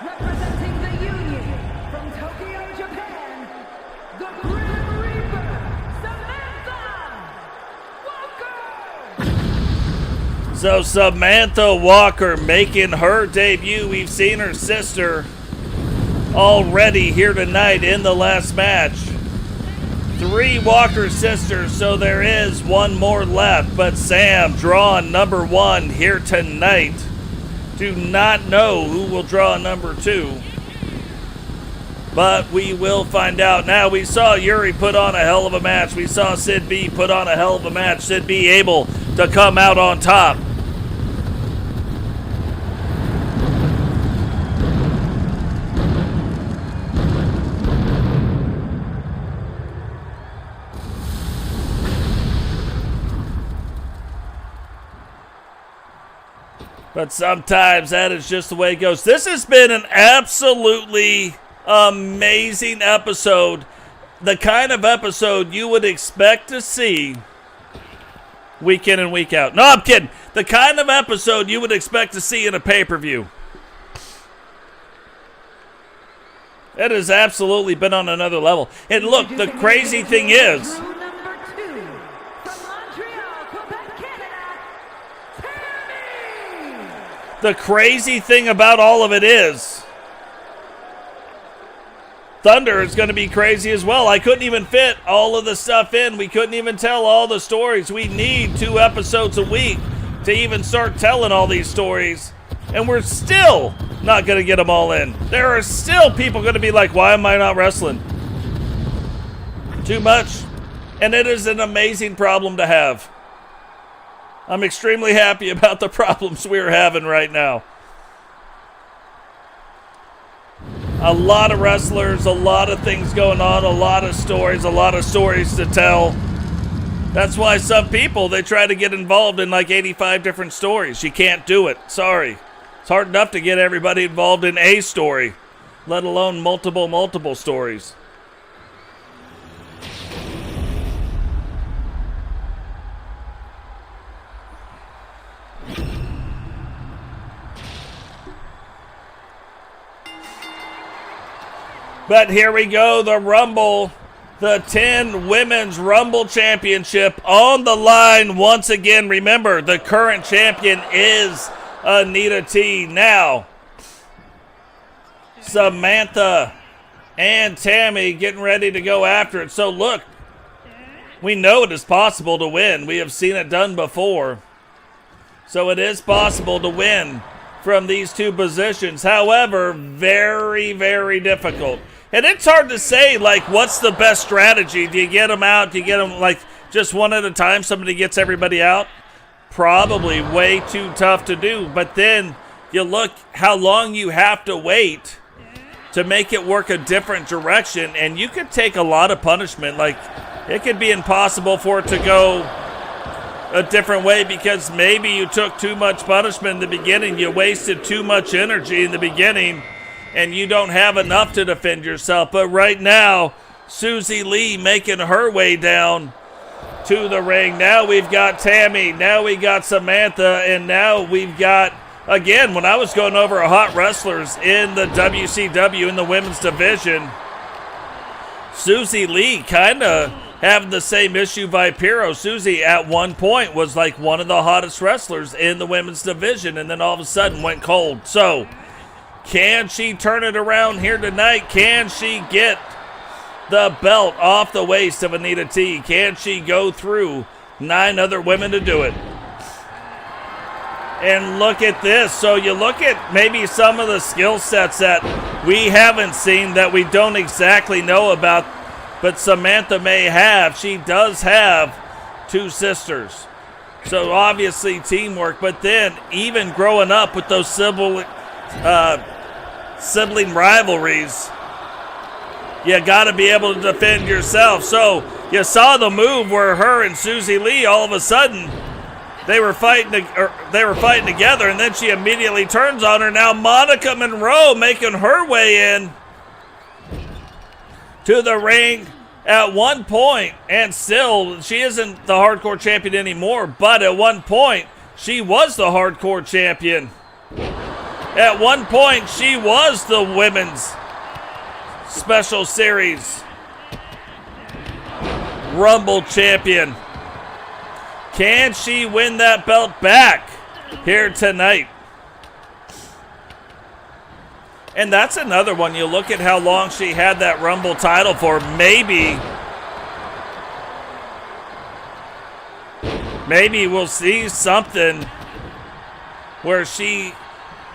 representing the Union from Tokyo, Japan, the Grim Reaper, Samantha Walker! So Samantha Walker making her debut. We've seen her sister already here tonight in the last match. 3 Walker sisters, so there is one more left. But Sam drawing number 1 here tonight. Do not know who will draw number 2. But we will find out. Now, we saw Yuri put on a hell of a match. We saw Sid B put on a hell of a match. Sid B able to come out on top. But sometimes that is just the way it goes. This has been an absolutely amazing episode. The kind of episode you would expect to see week in and week out. No, I'm kidding. The kind of episode you would expect to see in a pay-per-view. It has absolutely been on another level. And look, the crazy thing is, Number 2 from Montreal, Quebec. the crazy thing about all of it is Thunder is going to be crazy as well. I couldn't even fit all of the stuff in. We couldn't even tell all the stories. We need 2 episodes a week to even start telling all these stories. And we're still not going to get them all in. There are still people going to be like, why am I not wrestling? Too much. And it is an amazing problem to have. I'm extremely happy about the problems we're having right now. A lot of wrestlers, a lot of things going on, a lot of stories to tell. That's why some people, they try to get involved in like 85 different stories. You can't do it. Sorry. It's hard enough to get everybody involved in a story, let alone multiple stories. But here we go, the Rumble, the 10 Women's Rumble Championship on the line once again. Remember, the current champion is Anita T. Now, Samantha and Tammy getting ready to go after it. So look, we know it is possible to win. We have seen it done before. So it is possible to win from these 2 positions. However, very, very difficult. And it's hard to say, like, what's the best strategy? Do you get them out? Do you get them, like, just one at a time? Somebody gets everybody out? Probably way too tough to do. But then you look how long you have to wait to make it work a different direction. And you could take a lot of punishment. Like, it could be impossible for it to go a different way because maybe you took too much punishment in the beginning. You wasted too much energy in the beginning. And you don't have enough to defend yourself. But right now, Suzie Lee making her way down to the ring. Now we've got Tammy. Now we got Samantha. And now we've got, again, when I was going over hot wrestlers in the WCW in the women's division, Suzie Lee kind of having the same issue Vipero. Suzie at one point was like one of the hottest wrestlers in the women's division. And then all of a sudden went cold. So, can she turn it around here tonight? Can she get the belt off the waist of Anita T? Can she go through 9 other women to do it? And look at this. So you look at maybe some of the skill sets that we haven't seen that we don't exactly know about, but Samantha may have. She does have 2 sisters. So obviously teamwork, but then even growing up with those sibling rivalries, you got to be able to defend yourself. So you saw the move where her and Suzie Lee, all of a sudden, they were fighting together, and then she immediately turns on her. Now Monica Monroe making her way in to the ring at one point, and still she isn't the hardcore champion anymore, but at one point she was the hardcore champion. At one point, she was the women's special series Rumble champion. Can she win that belt back here tonight? And that's another one. You look at how long she had that Rumble title for. Maybe we'll see something where she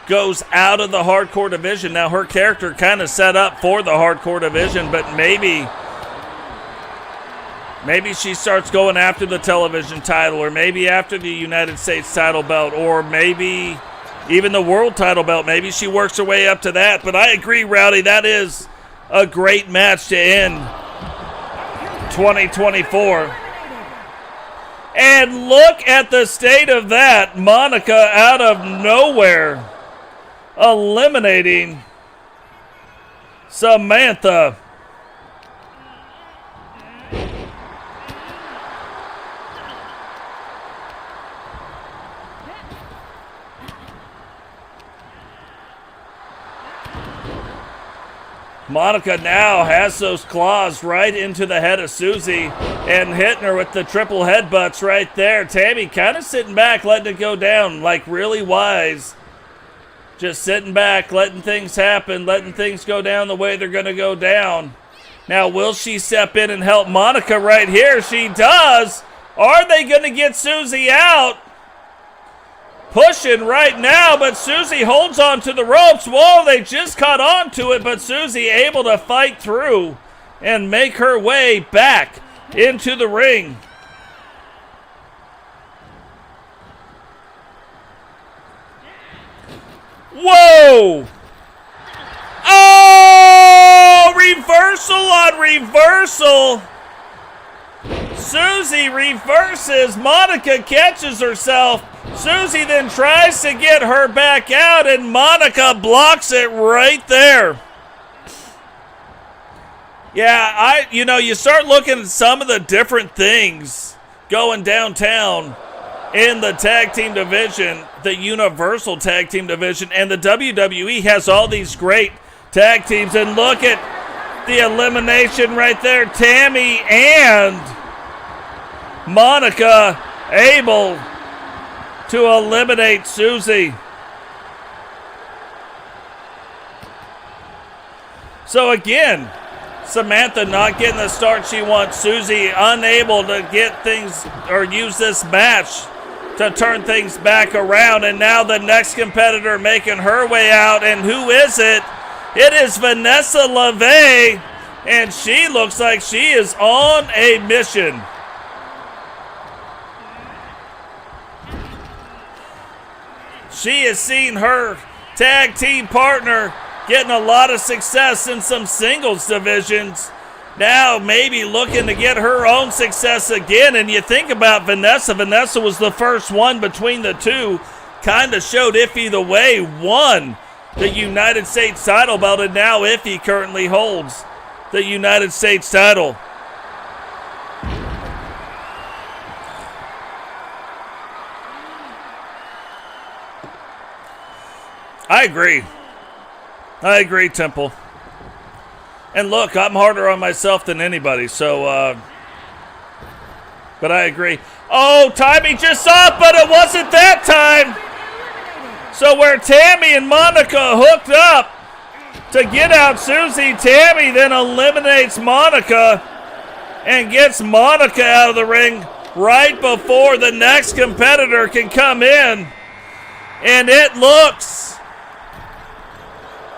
goes out of the hardcore division. Now her character kind of set up for the hardcore division, but maybe she starts going after the television title, or maybe after the United States title belt, or maybe even the world title belt. Maybe she works her way up to that. But I agree, Rowdy, that is a great match to end 2024. And look at the state of that. Monica out of nowhere eliminating Samantha. Monica now has those claws right into the head of Suzie and hitting her with the triple headbutts right there. Tammy kind of sitting back, letting it go down, like really wise Just sitting back, letting things happen, letting things go down the way they're going to go down. Now, will she step in and help Monica right here? She does. Are they going to get Suzie out? Pushing right now, but Suzie holds on to the ropes. Whoa, they just caught on to it, but Suzie able to fight through and make her way back into the ring. Whoa! Oh! Reversal on reversal! Suzie reverses. Monica catches herself. Suzie then tries to get her back out, and Monica blocks it right there. Yeah, you start looking at some of the different things going downtown in the tag team division, the Universal Tag Team division, and the WWE has all these great tag teams. And look at the elimination right there. Tammy and Monica able to eliminate Suzie. So again, Samantha not getting the start she wants. Suzie unable to get things or use this match to turn things back around. And now the next competitor making her way out. And who is it? It is Vanessa LeVay. And she looks like she is on a mission. She has seen her tag team partner getting a lot of success in some singles divisions. Now maybe looking to get her own success again. And you think about Vanessa. Vanessa was the first one between the two. Kind of showed Iffy the way. Won the United States title belt. And now Iffy currently holds the United States title. I agree, Temple. And look, I'm harder on myself than anybody, so, but I agree. Oh, timing just off, but it wasn't that time. So where Tammy and Monica hooked up to get out Suzie, Tammy then eliminates Monica and gets Monica out of the ring right before the next competitor can come in. And it looks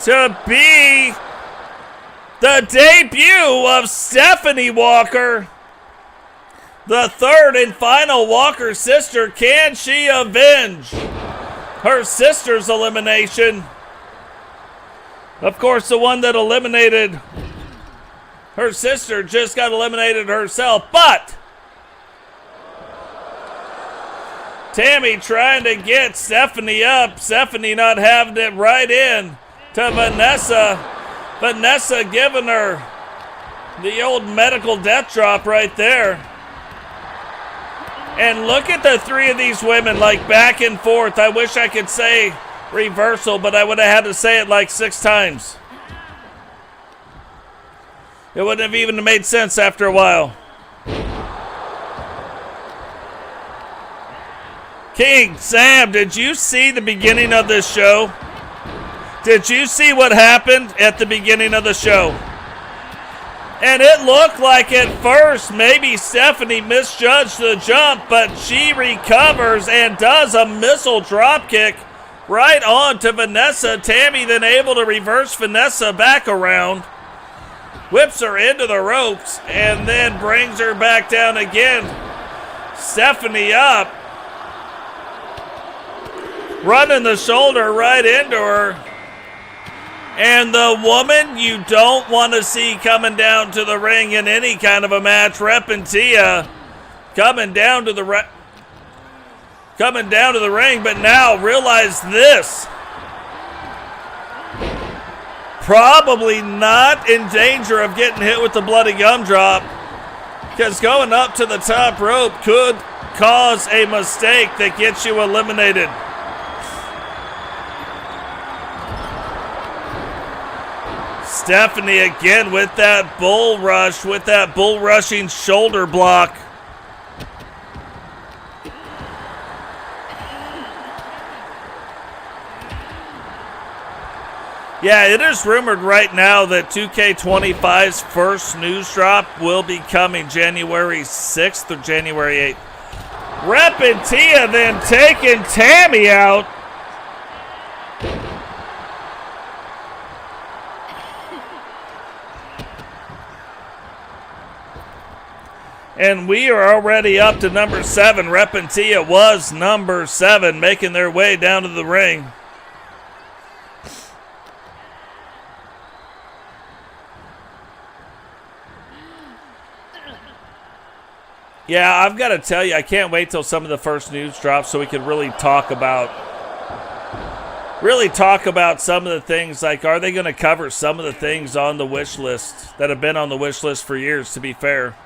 to be the debut of Stephanie Walker, the third and final Walker sister. Can she avenge her sister's elimination? Of course, the one that eliminated her sister just got eliminated herself, but Tammy trying to get Stephanie up. Stephanie not having it right in to Vanessa. Vanessa giving her the old medical death drop right there. And look at the three of these women like back and forth. I wish I could say reversal, but I would have had to say it like 6 times. It wouldn't have even made sense after a while. King Sam, did you see the beginning of this show? Did you see what happened at the beginning of the show? And it looked like at first maybe Stephanie misjudged the jump, but she recovers and does a missile drop kick right on to Vanessa. Tammy then able to reverse Vanessa back around, whips her into the ropes, and then brings her back down again. Stephanie up, running the shoulder right into her. And the woman you don't want to see coming down to the ring in any kind of a match, Repentia, coming down to the ring, but now realize this. Probably not in danger of getting hit with the bloody gumdrop, because going up to the top rope could cause a mistake that gets you eliminated. Stephanie again with that bull rush, with that bull rushing shoulder block. Yeah, it is rumored right now that 2K25's first news drop will be coming January 6th or January 8th. Repentia then taking Tammy out. And we are already up to number 7. Repentia was number 7, making their way down to the ring. Yeah, I've got to tell you, I can't wait till some of the first news drops so we can really talk about some of the things. Like, are they going to cover some of the things on the wish list that have been on the wish list for years, to be fair?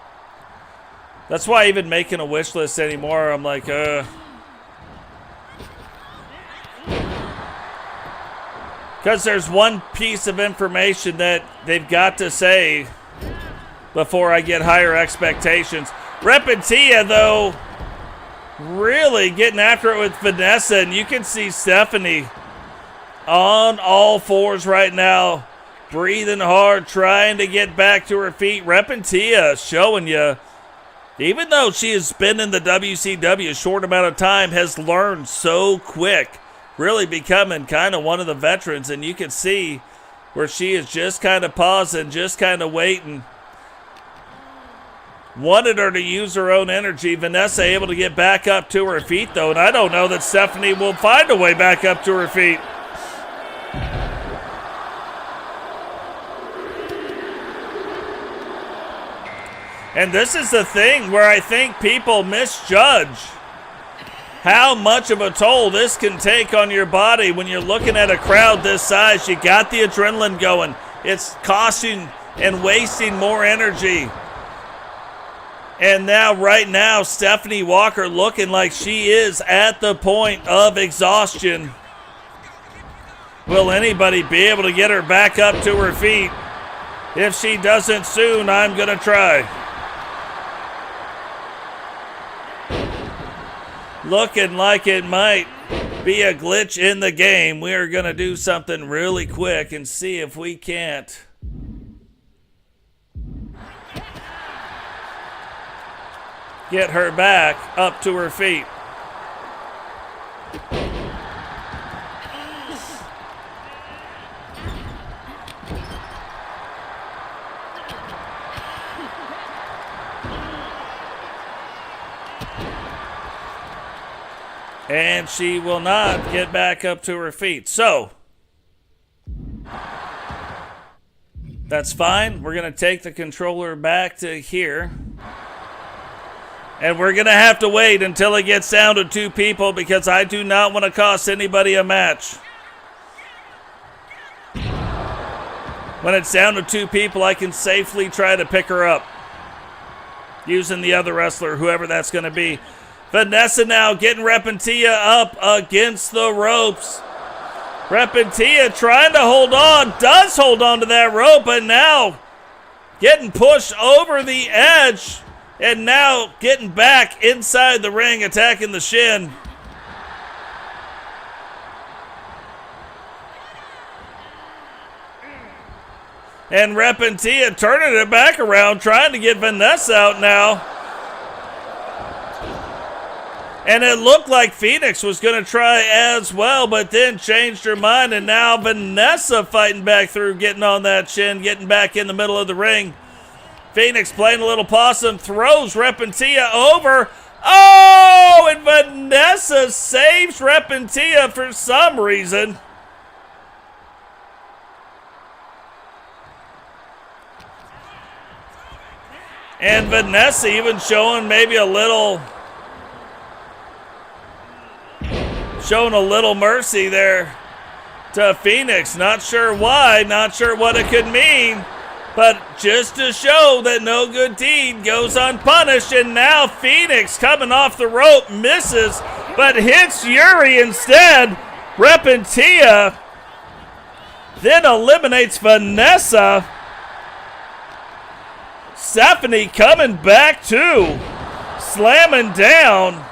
That's why even making a wish list anymore, I'm like, because there's one piece of information that they've got to say before I get higher expectations. Repentia, though, really getting after it with Vanessa, and you can see Stephanie on all fours right now, breathing hard, trying to get back to her feet. Repentia showing you, even though she has been in the WCW a short amount of time, has learned so quick, really becoming kind of one of the veterans, and you can see where she is just kind of pausing, just kind of waiting. Wanted her to use her own energy. Vanessa able to get back up to her feet, though, and I don't know that Stephanie will find a way back up to her feet. And this is the thing where I think people misjudge how much of a toll this can take on your body when you're looking at a crowd this size. You got the adrenaline going. It's costing and wasting more energy. And now, right now, Stephanie Walker looking like she is at the point of exhaustion. Will anybody be able to get her back up to her feet? If she doesn't soon, I'm going to try. Looking like it might be a glitch in the game. We are going to do something really quick and see if we can't get her back up to her feet. And she will not get back up to her feet. So, that's fine. We're going to take the controller back to here. And we're going to have to wait until it gets down to 2 people because I do not want to cost anybody a match. When it's down to 2 people, I can safely try to pick her up using the other wrestler, whoever that's going to be. Vanessa now getting Repentia up against the ropes. Repentia trying to hold on, does hold on to that rope, but now getting pushed over the edge. And now getting back inside the ring, attacking the shin. And Repentia turning it back around, trying to get Vanessa out now. And it looked like Phoenix was going to try as well, but then changed her mind. And now Vanessa fighting back through, getting on that shin, getting back in the middle of the ring. Phoenix playing a little possum, throws Repentia over. Oh, and Vanessa saves Repentia for some reason. And Vanessa even showing maybe a little mercy there to Phoenix. Not sure why, not sure what it could mean. But just to show that no good deed goes unpunished. And now Phoenix coming off the rope, misses, but hits Yuri instead. Repentia then eliminates Vanessa. Stephanie coming back too, slamming down.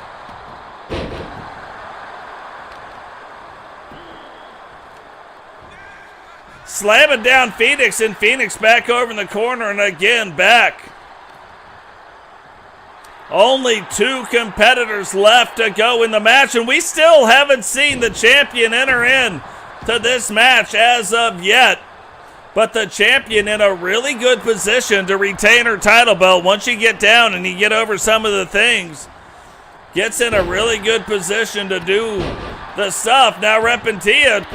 Slamming down Phoenix, and Phoenix back over in the corner, and again back. Only 2 competitors left to go in the match, and we still haven't seen the champion enter in to this match as of yet. But the champion in a really good position to retain her title belt once you get down and you get over some of the things. Gets in a really good position to do the stuff. Now Repentia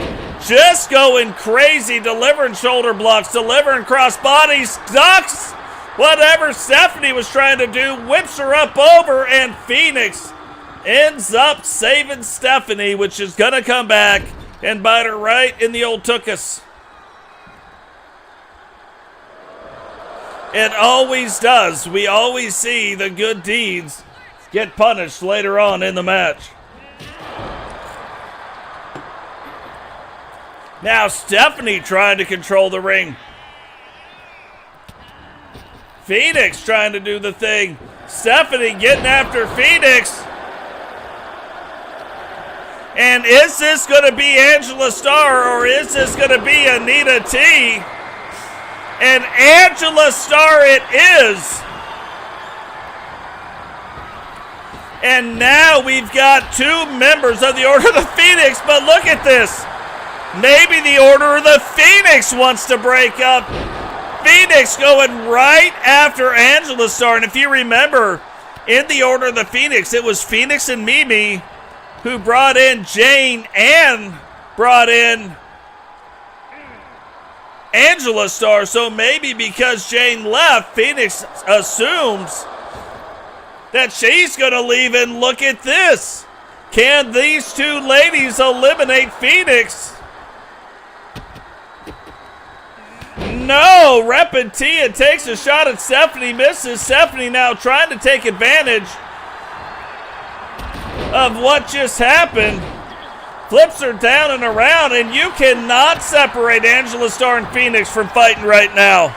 just going crazy, delivering shoulder blocks, delivering cross bodies, ducks, whatever Stephanie was trying to do, whips her up over, and Phoenix ends up saving Stephanie, which is going to come back and bite her right in the old tuchus. It always does. We always see the good deeds get punished later on in the match. Now Stephanie trying to control the ring. Phoenix trying to do the thing. Stephanie getting after Phoenix. And is this going to be Angela Starr, or is this going to be Anita T? And Angela Starr it is. And now we've got 2 members of the Order of the Phoenix, but look at this. Maybe the Order of the Phoenix wants to break up. Phoenix going right after Angela Starr. And if you remember, in the Order of the Phoenix, it was Phoenix and Mimi who brought in Jane and brought in Angela Starr. So maybe because Jane left, Phoenix assumes that she's going to leave, and look at this. Can these 2 ladies eliminate Phoenix? No, Repentia takes a shot at Stephanie, misses. Stephanie now trying to take advantage of what just happened. Flips her down and around, and you cannot separate Angela Starr and Phoenix from fighting right now.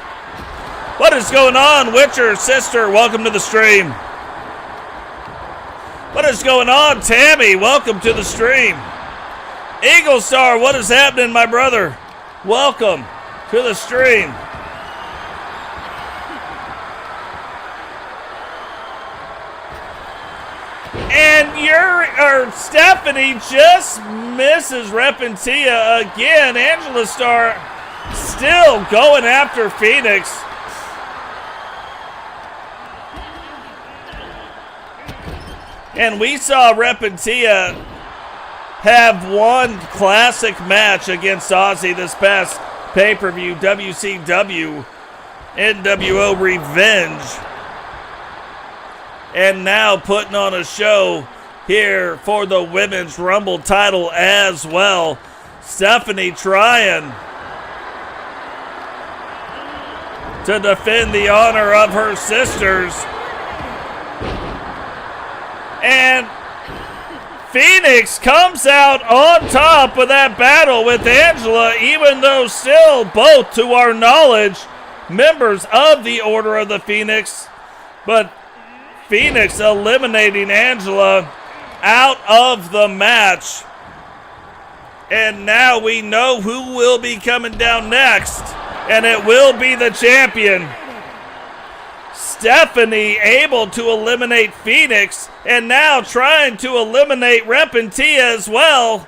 What is going on, Witcher sister? Welcome to the stream. What is going on, Tammy? Welcome to the stream. Eagle Star, what is happening, my brother? Welcome to the stream. And Stephanie just misses Repentia again. Angela Starr still going after Phoenix. And we saw Repentia have one classic match against Suzie this past pay-per-view, WCW NWO Revenge. And now putting on a show here for the Women's Rumble title as well. Stephanie trying to defend the honor of her sisters. And Phoenix comes out on top of that battle with Angela, even though still both, to our knowledge, members of the Order of the Phoenix. But Phoenix eliminating Angela out of the match. And now we know who will be coming down next, and it will be the champion. Stephanie able to eliminate Phoenix, and now trying to eliminate Repentia as well.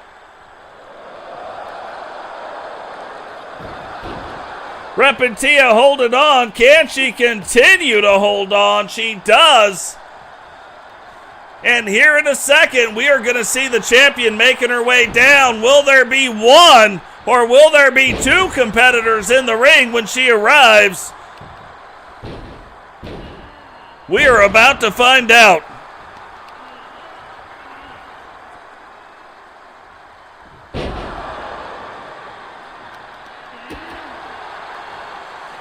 Repentia holding on. Can she continue to hold on? She does. And here in a second, we are going to see the champion making her way down. Will there be 1 or will there be 2 competitors in the ring when she arrives? We are about to find out.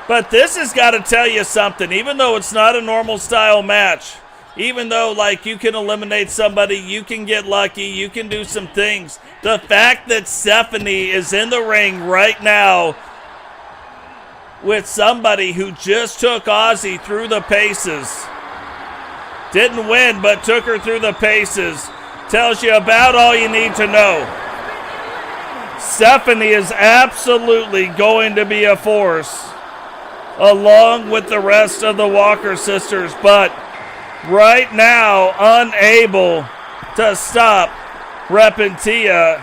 But this has got to tell you something. Even though it's not a normal style match, even though like you can eliminate somebody, you can get lucky, you can do some things, the fact that Stephanie is in the ring right now with somebody who just took Ozzy through the paces, didn't win but took her through the paces, tells you about all you need to know. Stephanie is absolutely going to be a force along with the rest of the Walker sisters, but right now unable to stop Repentia.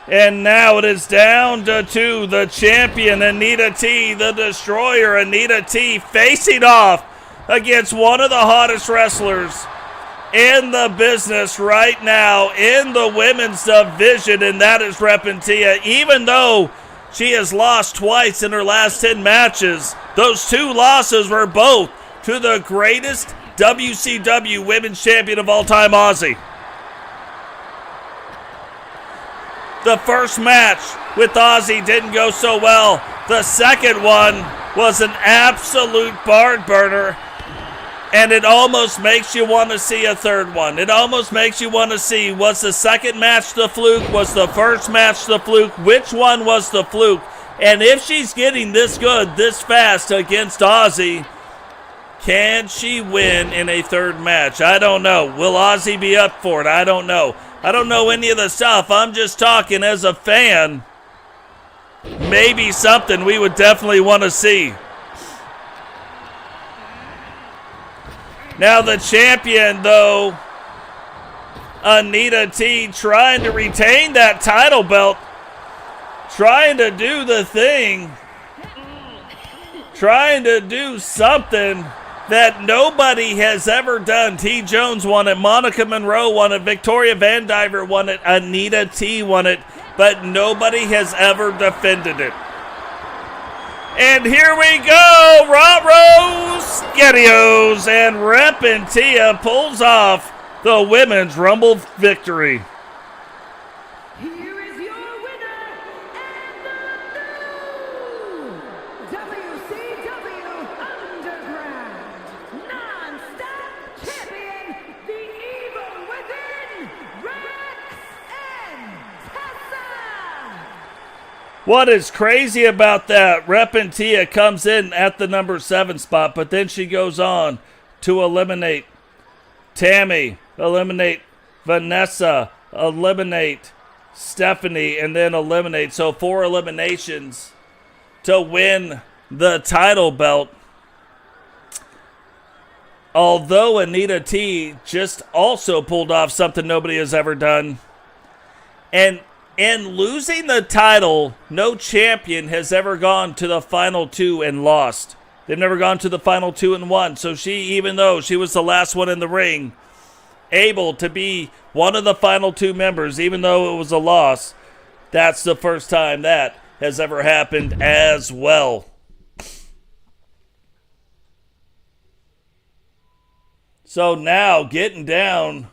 And now it is down to two. The champion, Anita T, the destroyer, Anita T, facing off against one of the hottest wrestlers in the business right now in the women's division, and that is Repentia. Even though she has lost twice in her last 10 matches, those two losses were both to the greatest WCW women's champion of all time, Aussie. The first match with Aussie didn't go so well. The second one was an absolute barn burner, and it almost makes you want to see a third one. It almost makes you want to see, was the second match the fluke? Was the first match the fluke? Which one was the fluke? And if she's getting this good, this fast against Aussie, can she win in a third match? I don't know. Will Aussie be up for it? I don't know. I don't know any of the stuff. I'm just talking as a fan. Maybe something we would definitely want to see. Now the champion, though, Anita T, trying to retain that title belt. Trying to do the thing. Trying to do something that nobody has ever done. T. Jones won it, Monica Monroe won it, Victoria Van Diver won it, Anita T won it, but nobody has ever defended it. And here we go, Rot-Row Skettios, and Repentia pulls off the Women's Rumble victory. Here is your winner and the new WCW Underground Non-Stop Champion, the Evil Within, Rex and Tessa. What is crazy about that, Repentia comes in at the number 7 spot, but then she goes on to eliminate Tammy, eliminate Vanessa, eliminate Stephanie, and then eliminate. So 4 eliminations to win the title belt. Although Anita T just also pulled off something nobody has ever done. And in losing the title, no champion has ever gone to the final 2 and lost. They've never gone to the final 2 and won. So she, even though she was the last one in the ring, able to be one of the final 2 members, even though it was a loss, that's the first time that has ever happened as well. So now getting down,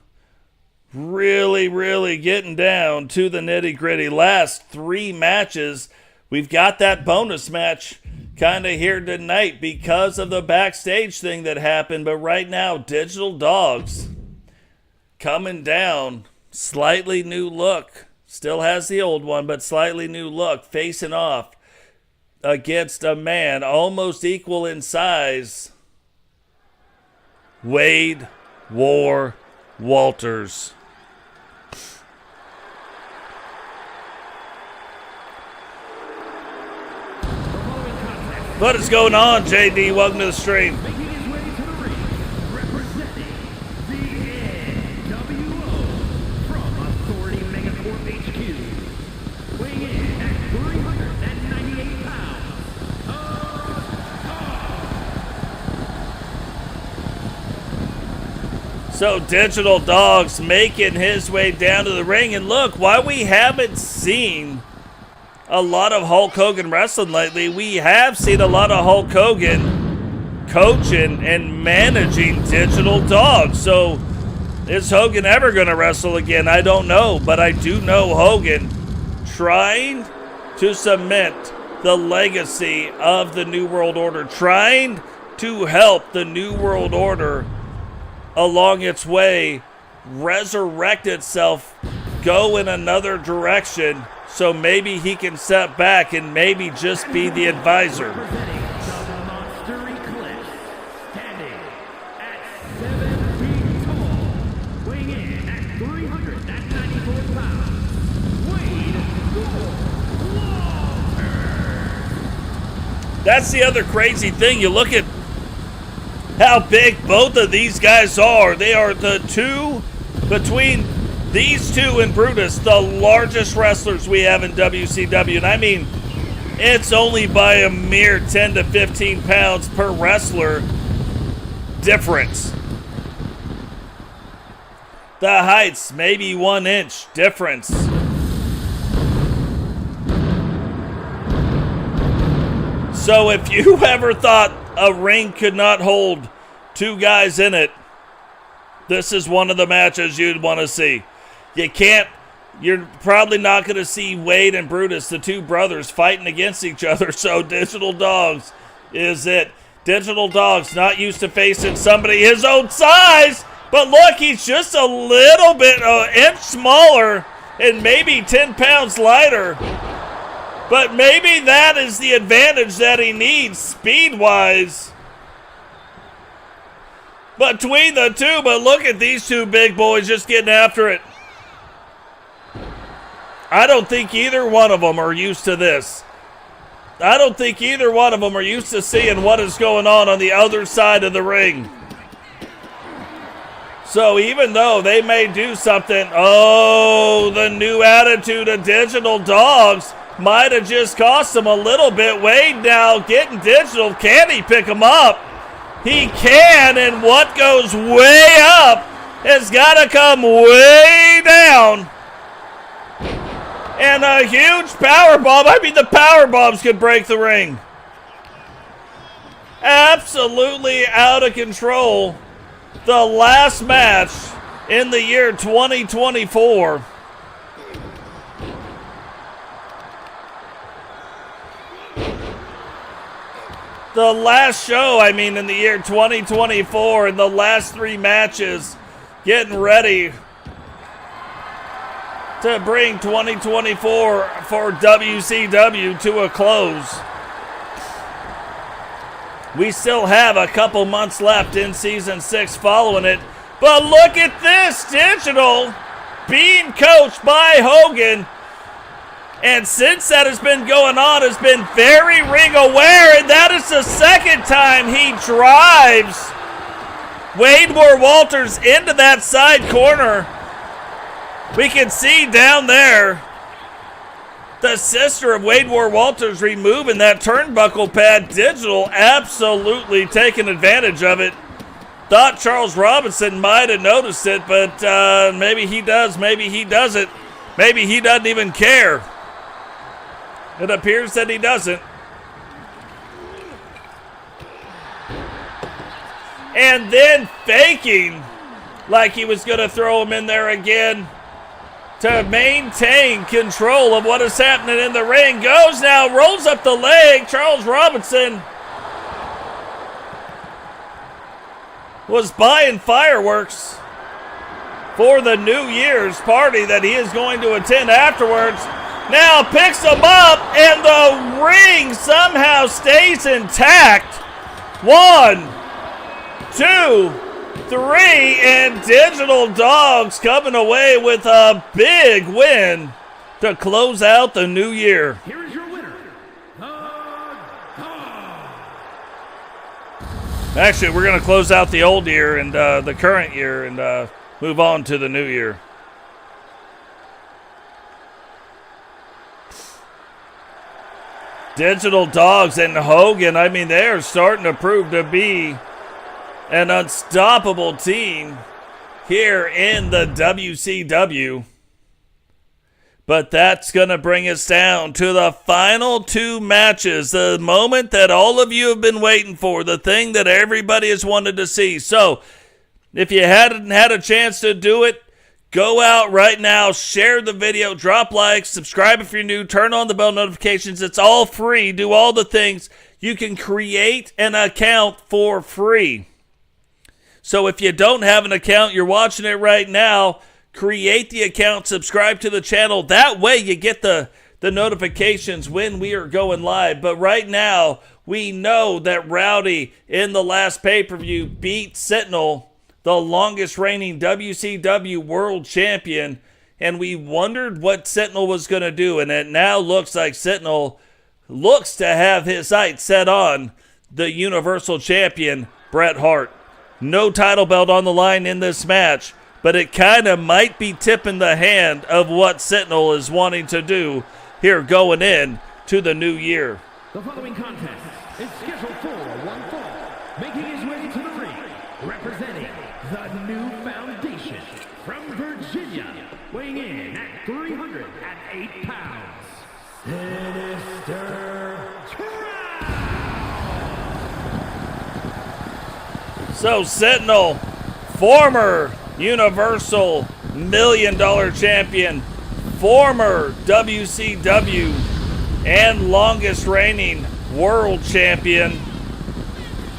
really getting down to the nitty-gritty. Last 3 matches, we've got that bonus match kind of here tonight because of the backstage thing that happened. But right now, Digital Dogs coming down, slightly new look. Still has the old one, but slightly new look, facing off against a man almost equal in size, Wade War Walters. What is going on, JD? Welcome to the stream. Making his way to the ring, representing the NWO from Authority Megacorp HQ, weighing in at 398 pounds, So Digital Dogs making his way down to the ring. And look, while we haven't seen a lot of Hulk Hogan wrestling lately, we have seen a lot of Hulk Hogan coaching and managing Digital Dogs. So is Hogan ever going to wrestle again? I don't know, but I do know Hogan trying to cement the legacy of the New World Order, trying to help the New World Order along its way resurrect itself, go in another direction. So maybe he can step back and maybe just be the advisor. representing the Monster Eclipse, standing at 7 feet tall, weighing in at 394 pounds, that's the other crazy thing. You look at how big both of these guys are. They are the two, between these two and Brutus, the largest wrestlers we have in WCW. And I mean, it's only by a mere 10 to 15 pounds per wrestler difference. The heights, maybe 1 inch difference. So if you ever thought a ring could not hold two guys in it, this is one of the matches you'd want to see. You're probably not going to see Wade and Brutus, the two brothers, fighting against each other. So Digital Dogs is it. Digital Dog's not used to facing somebody his own size. But look, he's just a little bit, an inch smaller and maybe 10 pounds lighter. But maybe that is the advantage that he needs speed-wise between the two. But look at these two big boys just getting after it. I don't think either one of them are used to this. I don't think either one of them are used to seeing what is going on the other side of the ring. So even though they may do something, the new attitude of Digital Dogs might have just cost him a little bit. Wade now getting Digital. Can he pick him up? He can, and what goes way up has got to come way down. And a huge power bomb. I mean, the power bombs could break the ring. Absolutely out of control. The last match in the year 2024. The last show, in the year 2024, and the last three matches getting ready to bring 2024 for WCW to a close. We still have a couple months left in Season 6 following it. But look at this, Digital being coached by Hogan. And since that has been going on, has been very ring aware. And that is the second time he drives Wade Walters into that side corner. We can see down there the sister of Wade Walters removing that turnbuckle pad. Digital absolutely taking advantage of it. Thought Charles Robinson might have noticed it, but maybe he does, maybe he doesn't. Maybe he doesn't even care. It appears that he doesn't. And then faking like he was going to throw him in there again to maintain control of what is happening in the ring. Goes now, rolls up the leg. Charles Robinson was buying fireworks for the New Year's party that he is going to attend afterwards. Now picks him up, and the ring somehow stays intact. 1, 2, 3, and Digital Dogs coming away with a big win to close out the new year. Here is your winner, the Dog. Actually, we're going to close out the old year and the current year and move on to the new year. Digital Dogs and Hogan, they are starting to prove to be an unstoppable team here in the WCW. But that's going to bring us down to the final two matches, the moment that all of you have been waiting for, the thing that everybody has wanted to see. So, if you hadn't had a chance to do it, go out right now, share the video, drop likes, subscribe if you're new, turn on the bell notifications. It's all free. Do all the things. You can create an account for free. So if you don't have an account, you're watching it right now, create the account, subscribe to the channel. That way you get the notifications when we are going live. But right now, we know that Rowdy in the last pay-per-view beat Sentinel, the longest reigning WCW World Champion, and we wondered what Sentinel was going to do, and it now looks like Sentinel looks to have his sights set on the Universal Champion, Bret Hart. No title belt on the line in this match, but it kind of might be tipping the hand of what Sentinel is wanting to do here going in to the new year. The following contest is scheduled for one fall. Making his way to the ring, representing the New Foundation from Virginia, weighing in at 308 pounds, Sinister Trout! So Sentinel, former Universal $1 Million Champion, former WCW and longest reigning World Champion,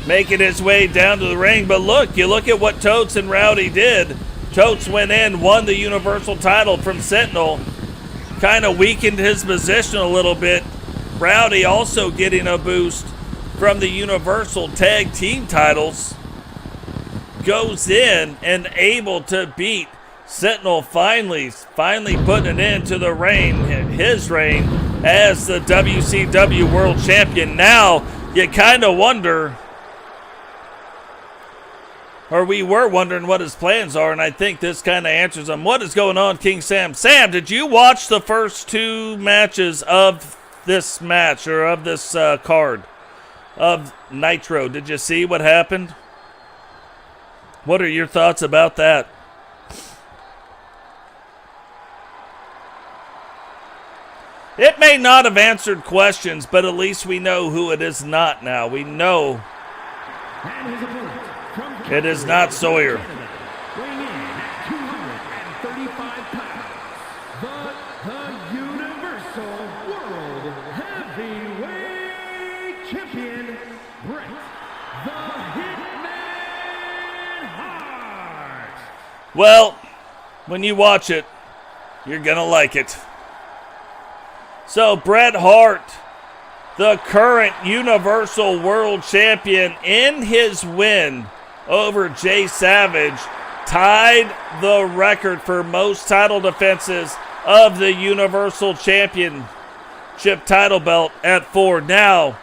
making his way down to the ring. But look, you look at what Totes and Rowdy did. Totes went in, won the Universal title from Sentinel, kind of weakened his position a little bit. Rowdy also getting a boost from the Universal Tag Team titles. Goes in and able to beat Sentinel, finally putting an end to the reign, his reign as the WCW World Champion. Now you kind of wonder, or we were wondering what his plans are, and I think this kind of answers them. What is going on, King Sam? Sam, did you watch the first two matches of this match, or of this card of Nitro? Did you see what happened? What are your thoughts about that? It may not have answered questions, but at least we know who it is not now. We know it is not Sawyer. Weighing in at 235 pounds, the Universal World Heavyweight Champion, Bret the Hitman Hart. Well, when you watch it, you're going to like it. So Bret Hart, the current Universal World Champion, in his win over Jay Savage, tied the record for most title defenses of the Universal Championship title belt at 4. Now,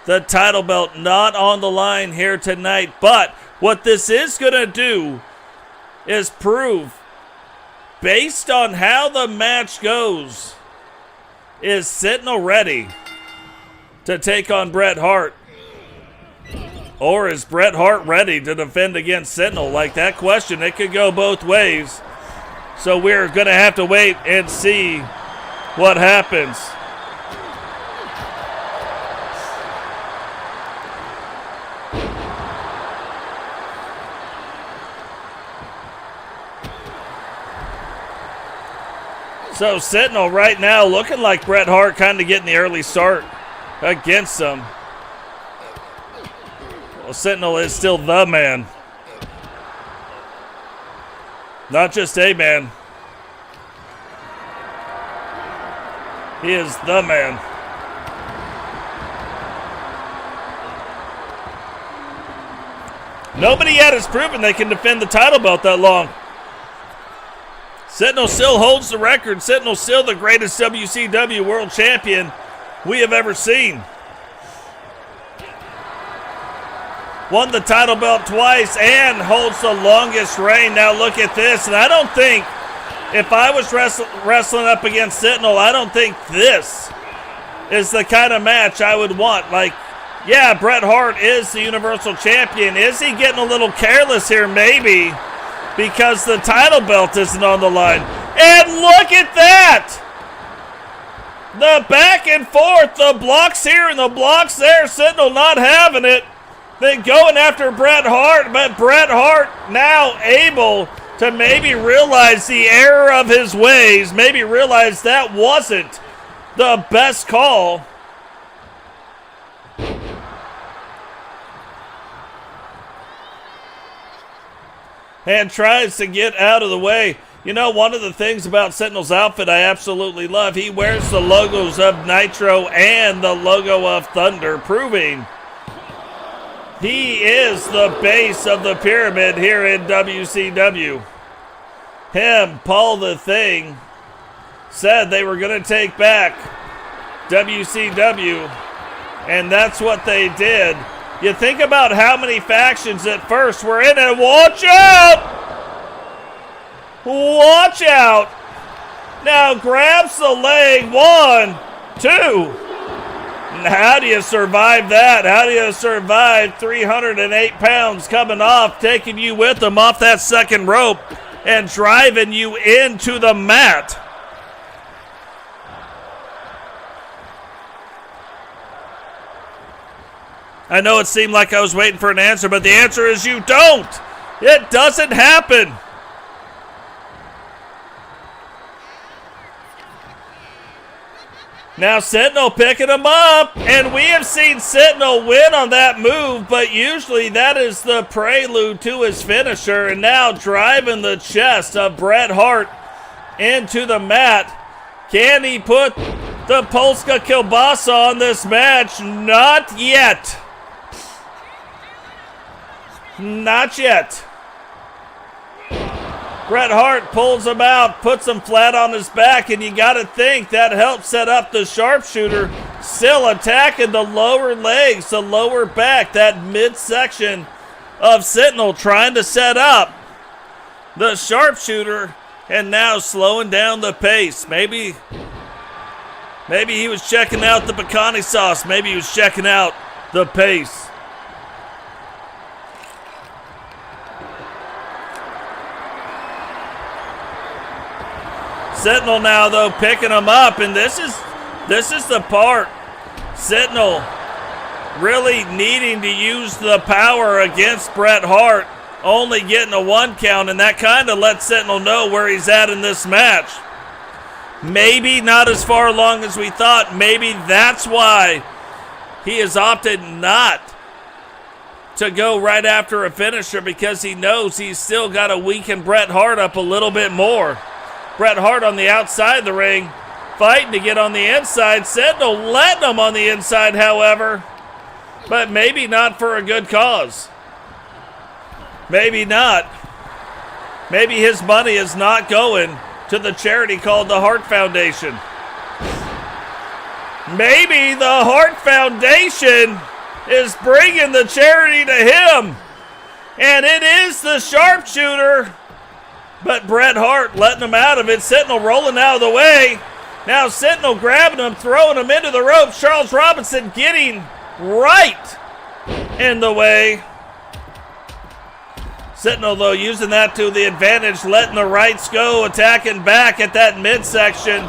the title belt not on the line here tonight, but what this is going to do is prove, based on how the match goes, is Sentinel ready to take on Bret Hart? Or is Bret Hart ready to defend against Sentinel? Like that question, it could go both ways. So we're going to have to wait and see what happens. So Sentinel right now looking like Bret Hart kind of getting the early start against him. Well, Sentinel is still the man. Not just a man. He is the man. Nobody yet has proven they can defend the title belt that long. Sentinel still holds the record. Sentinel still the greatest WCW World Champion we have ever seen. Won the title belt twice and holds the longest reign. Now look at this. And I don't think, if I was wrestling up against Sentinel, I don't think this is the kind of match I would want. Like, yeah, Bret Hart is the Universal Champion. Is he getting a little careless here? Maybe. Because the title belt isn't on the line. And look at that! The back and forth, the blocks here and the blocks there. Sentinel not having it. Then going after Bret Hart, but Bret Hart now able to maybe realize the error of his ways, maybe realize that wasn't the best call. And tries to get out of the way. You know, one of the things about Sentinel's outfit I absolutely love, he wears the logos of Nitro and the logo of Thunder, proving he is the base of the pyramid here in WCW. Him, Paul the Thing, said they were going to take back WCW, and that's what they did. You think about how many factions at first were in it. Watch out! Watch out! Now grabs the leg. 1, 2. How do you survive that? How do you survive 308 pounds coming off, taking you with them off that second rope and driving you into the mat? I know it seemed like I was waiting for an answer, but the answer is you don't. It doesn't happen. Now Sentinel picking him up, and we have seen Sentinel win on that move, but usually that is the prelude to his finisher, and now driving the chest of Bret Hart into the mat. Can he put the Polska kielbasa on this match? Not yet. Not yet. Bret Hart pulls him out, puts him flat on his back, and you got to think that helps set up the sharpshooter. Still attacking the lower legs, the lower back, that midsection of Sentinel, trying to set up the sharpshooter, and now slowing down the pace. Maybe he was checking out the pecani sauce. Maybe he was checking out the pace. Sentinel now, though, picking him up, and this is the part. Sentinel really needing to use the power against Bret Hart, only getting a 1 count, and that kind of lets Sentinel know where he's at in this match. Maybe not as far along as we thought. Maybe that's why he has opted not to go right after a finisher, because he knows he's still got to weaken Bret Hart up a little bit more. Bret Hart on the outside of the ring, fighting to get on the inside. Sentinel letting him on the inside, however, but maybe not for a good cause. Maybe not. Maybe his money is not going to the charity called the Hart Foundation. Maybe the Hart Foundation is bringing the charity to him, and it is the sharpshooter. But Bret Hart letting him out of it. Sentinel rolling out of the way. Now Sentinel grabbing him, throwing him into the ropes. Charles Robinson getting right in the way. Sentinel, though, using that to the advantage, letting the rights go, attacking back at that midsection.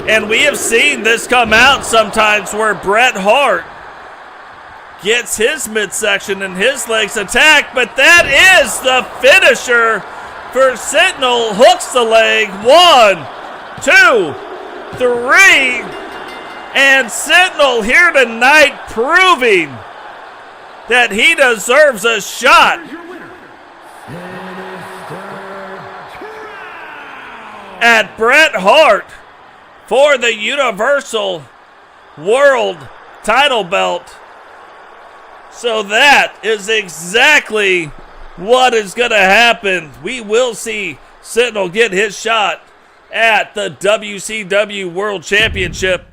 And we have seen this come out sometimes where Bret Hart gets his midsection and his legs attacked, but that is the finisher for Sentinel. Hooks the leg. 1, 2, 3. And Sentinel here tonight proving that he deserves a shot at Bret Hart for the Universal World title belt. So that is exactly what is going to happen. We will see Sentinel get his shot at the WCW World Championship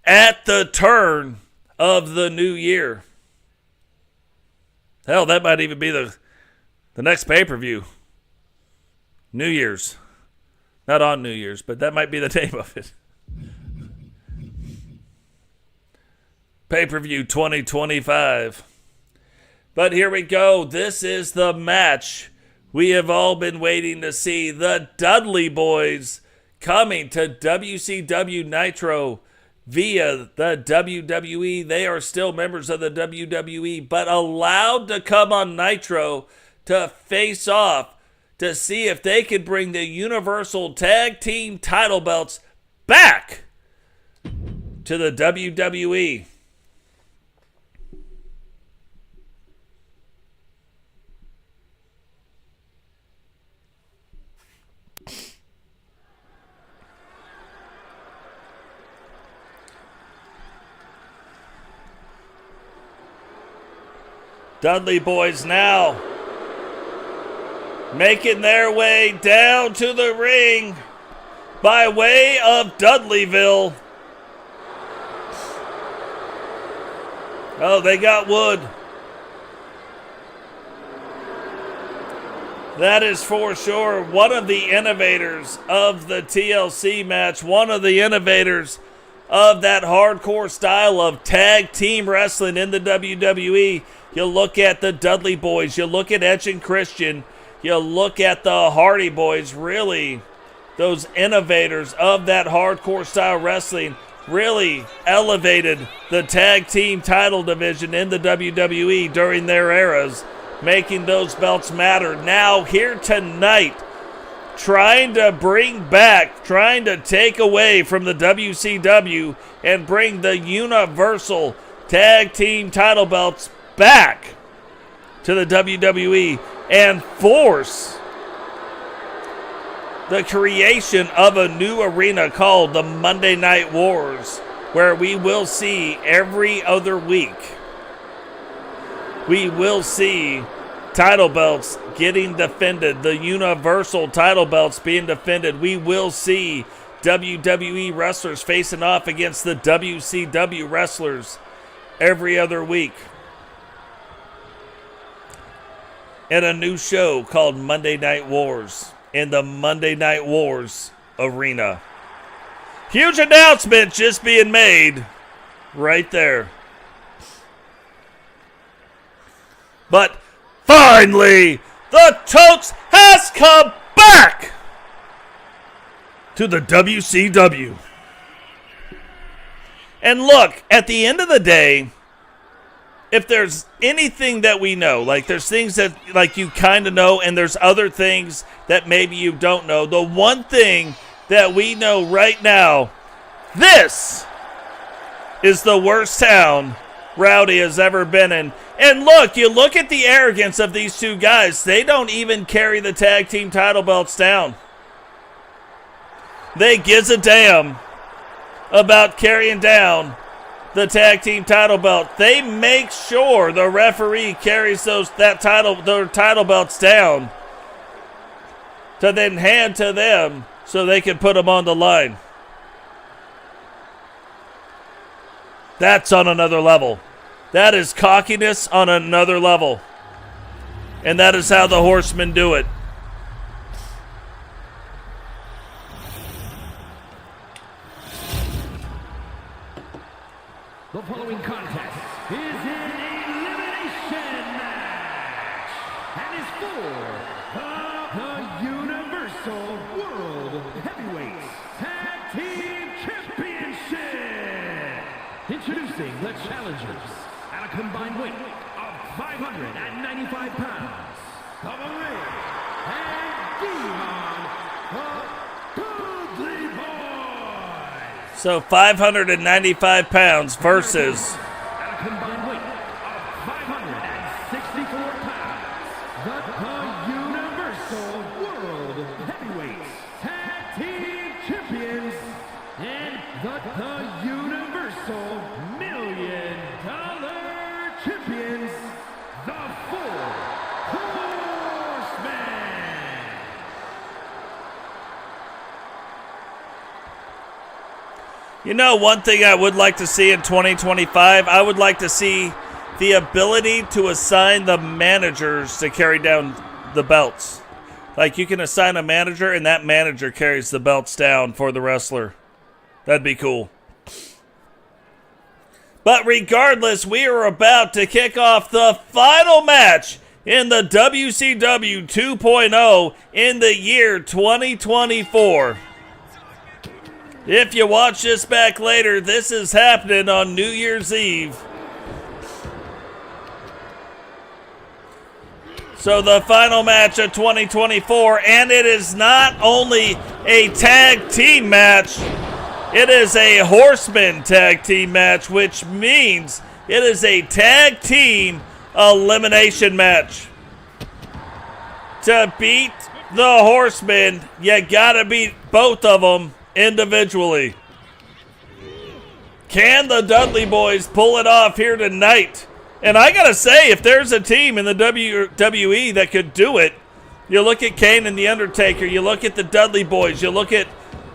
at the turn of the new year. Hell, that might even be the next pay-per-view. New Year's. Not on New Year's, but that might be the name of it. Pay-per-view 2025. But here we go. This is the match we have all been waiting to see. The Dudley Boyz coming to WCW Nitro via the WWE. They are still members of the WWE, but allowed to come on Nitro to face off to see if they could bring the Universal Tag Team title belts back to the WWE. Dudley Boyz now making their way down to the ring by way of Dudleyville. Oh, they got wood. That is for sure one of the innovators of the TLC match, one of the innovators of that hardcore style of tag team wrestling in the WWE. You look at the Dudley Boys, you look at Edge and Christian, you look at the Hardy Boys, really those innovators of that hardcore style wrestling really elevated the tag team title division in the WWE during their eras, making those belts matter. Now here tonight, trying to bring back, trying to take away from the WCW and bring the Universal Tag Team title belts back to the WWE and force the creation of a new arena called the Monday Night Wars, where we will see every other week, we will see title belts getting defended, the Universal title belts being defended. We will see WWE wrestlers facing off against the WCW wrestlers every other week in a new show called Monday Night Wars in the Monday Night Wars arena. Huge announcement just being made right there. But finally, the Totes has come back to the WCW. And look, at the end of the day, if there's anything that we know, like there's things that like you kind of know and there's other things that maybe you don't know, the one thing that we know right now, this is the worst town Rowdy has ever been in. And look, you look at the arrogance of these two guys. They don't even carry the tag team title belts down. They gives a damn about carrying down the tag team title belt. They make sure the referee carries their title belts down to then hand to them so they can put them on the line. That's on another level. That is cockiness on another level. And that is how the Horsemen do it. The following contest is an elimination match and is for the Universal World Heavyweight Tag Team Championship. Introducing the challengers at a combined weight of 595 pounds, the ring and Demon, the Dudley Boy. So 595 pounds versus At a combined weight of 564 pounds, the Universal World Heavyweight Tag Team Champions and the Universal $1 Million Champions, the Four Horsemen. You know, one thing I would like to see in 2025, I would like to see the ability to assign the managers to carry down the belts. Like, you can assign a manager, and that manager carries the belts down for the wrestler. That'd be cool. But regardless, we are about to kick off the final match in the WCW 2.0 in the year 2024. If you watch this back later, this is happening on New Year's Eve. So the final match of 2024, and it is not only a tag team match, it is a Horseman tag team match, which means it is a tag team elimination match. To beat the Horsemen, you gotta beat both of them individually. Can the Dudley Boys pull it off here tonight? And I gotta say, if there's a team in the WWE that could do it, you look at Kane and The Undertaker, you look at the Dudley Boys, you look at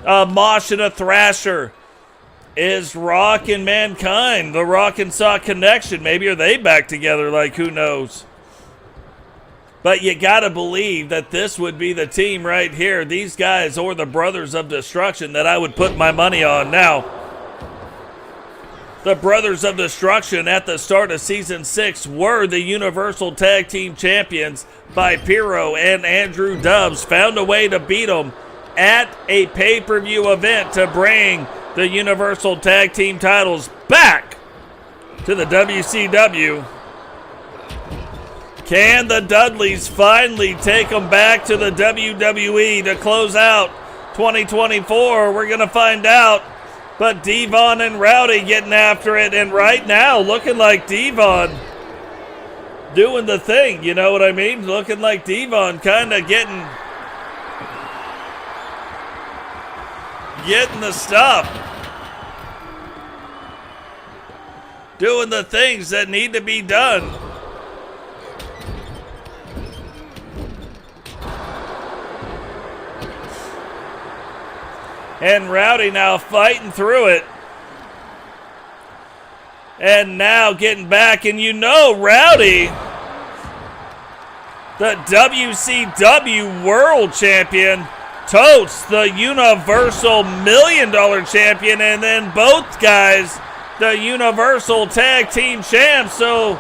Mosh and a Thrasher, is Rock and Mankind, the Rock and Saw connection. Maybe are they back together? Like, who knows? But you got to believe that this would be the team right here. These guys or the Brothers of Destruction that I would put my money on. Now, the Brothers of Destruction at the start of Season 6 were the Universal Tag Team Champions. Vipero and Andrew Dubs found a way to beat them at a pay-per-view event to bring the Universal Tag Team titles back to the WCW. Can the Dudleys finally take them back to the WWE to close out 2024? We're going to find out. But Devon and Rowdy getting after it. And right now, looking like Devon doing the thing. You know what I mean? Looking like Devon kind of getting the stuff. Doing the things that need to be done. And Rowdy now fighting through it. And now getting back. And you know Rowdy, the WCW World Champion. Totes, the Universal $1 Million Champion. And then both guys, the Universal Tag Team Champs. So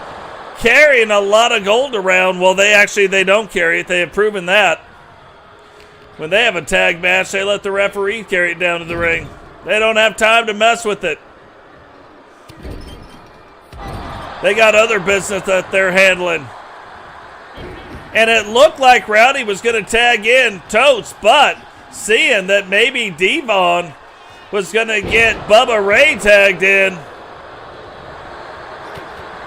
carrying a lot of gold around. Well, they don't carry it. They have proven that. When they have a tag match, they let the referee carry it down to the ring. They don't have time to mess with it. They got other business that they're handling. And it looked like Rowdy was going to tag in Totes, but seeing that maybe Devon was going to get Bubba Ray tagged in,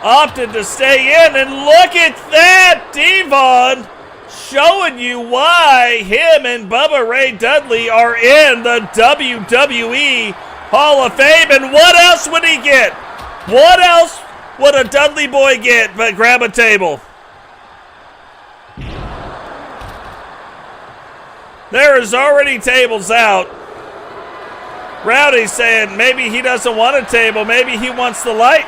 opted to stay in. And look at that, Devon showing you why him and Bubba Ray Dudley are in the WWE Hall of Fame. And what else would he get? What else would a Dudley boy get but grab a table? There is already tables out. Rowdy's saying maybe he doesn't want a table. Maybe he wants the light.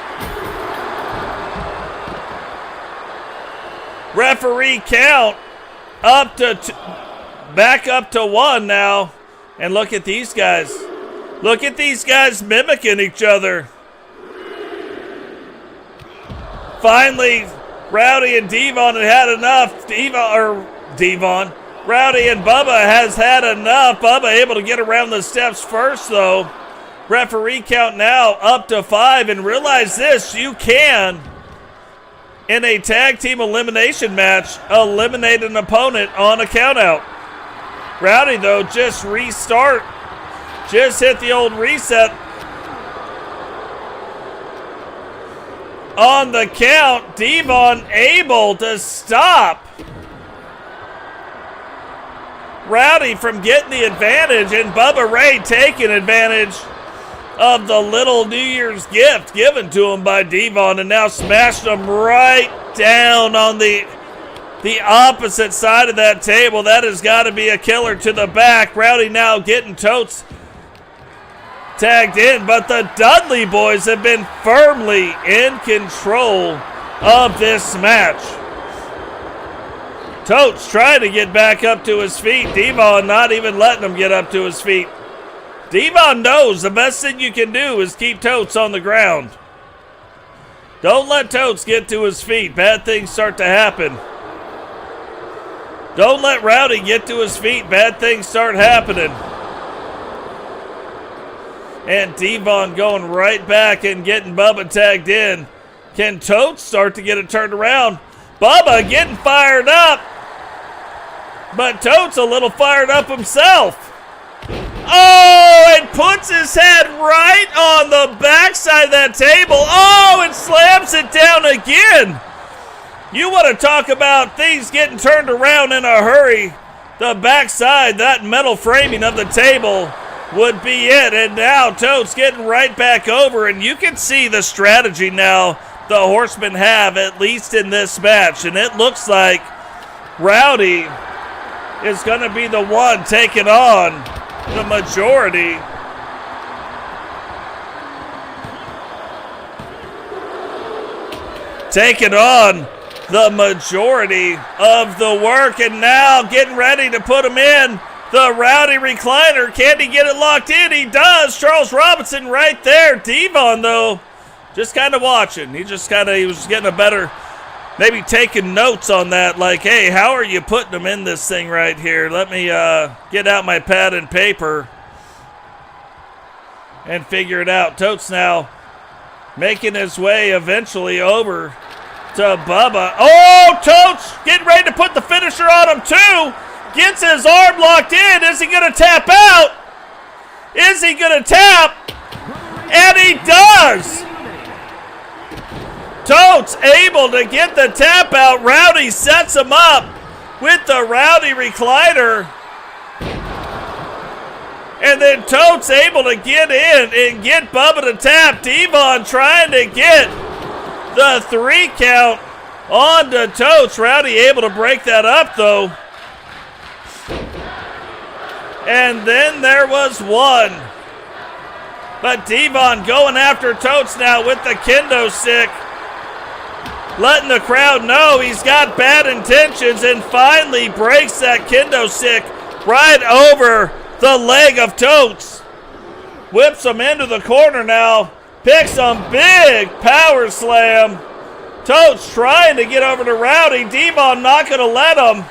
Referee count up to back up to 1 now. And look at these guys. Look at these guys mimicking each other. Finally, Rowdy and Devon had enough. Rowdy and Bubba has had enough. Bubba able to get around the steps first, though. Referee count now up to 5. And realize this, you can, in a tag team elimination match, eliminate an opponent on a countout. Rowdy, though, just restart. Just hit the old reset. On the count, Devon able to stop Rowdy from getting the advantage, and Bubba Ray taking advantage of the little New Year's gift given to him by Devon, and now smashed him right down on the opposite side of that table. That has got to be a killer to the back. Rowdy now getting Totes tagged in, but the Dudley boys have been firmly in control of this match. Totes trying to get back up to his feet. Devon not even letting him get up to his feet. Devon knows the best thing you can do is keep Totes on the ground. Don't let Totes get to his feet. Bad things start to happen. Don't let Rowdy get to his feet. Bad things start happening. And Devon going right back and getting Bubba tagged in. Can Totes start to get it turned around? Bubba getting fired up. But Totes a little fired up himself. Oh, and puts his head right on the backside of that table. Oh, and slams it down again. You want to talk about things getting turned around in a hurry. The backside, that metal framing of the table would be it. And now Totes getting right back over. And you can see the strategy now the Horsemen have, at least in this match. And it looks like Rowdy is going to be the one taking on the majority taking on the majority of the work, and now getting ready to put him in the Rowdy recliner. Can he get it locked in? He does. Charles Robinson right there. Devon, though, just kind of watching. He was getting a better, maybe taking notes on that, like, hey, how are you putting him in this thing right here? Let me get out my pad and paper and figure it out. Totes now making his way eventually over to Bubba. Oh, Totes getting ready to put the finisher on him too. Gets his arm locked in. Is he going to tap out? Is he going to tap? And he does. Totes able to get the tap out. Rowdy sets him up with the Rowdy recliner. And then Totes able to get in and get Bubba to tap. Devon trying to get the 3 count on to Totes. Rowdy able to break that up, though. And then there was 1. But Devon going after Totes now with the kendo stick. Letting the crowd know he's got bad intentions, and finally breaks that kendo stick right over the leg of Totes. Whips him into the corner now. Picks him big power slam. Totes trying to get over to Rowdy. Devon not going to let him.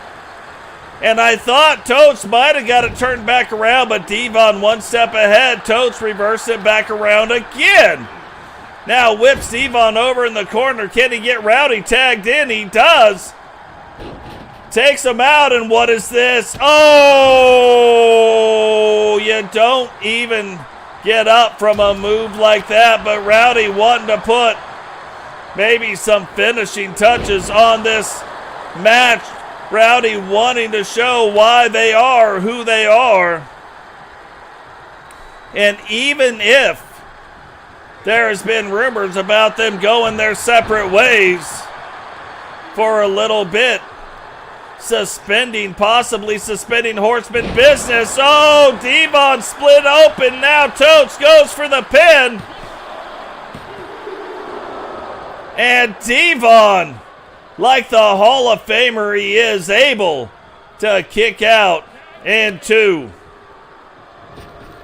And I thought Totes might have got it turned back around, but Devon 1 step ahead. Totes reversed it back around again. Now whips Devon over in the corner. Can he get Rowdy tagged in? He does. Takes him out, and what is this? Oh, you don't even get up from a move like that, but Rowdy wanting to put maybe some finishing touches on this match. Rowdy wanting to show why they are who they are. And even if there has been rumors about them going their separate ways for a little bit, possibly suspending Horseman business. Oh, Devon split open. Now Totes goes for the pin. And Devon, like the Hall of Famer he is, able to kick out in 2.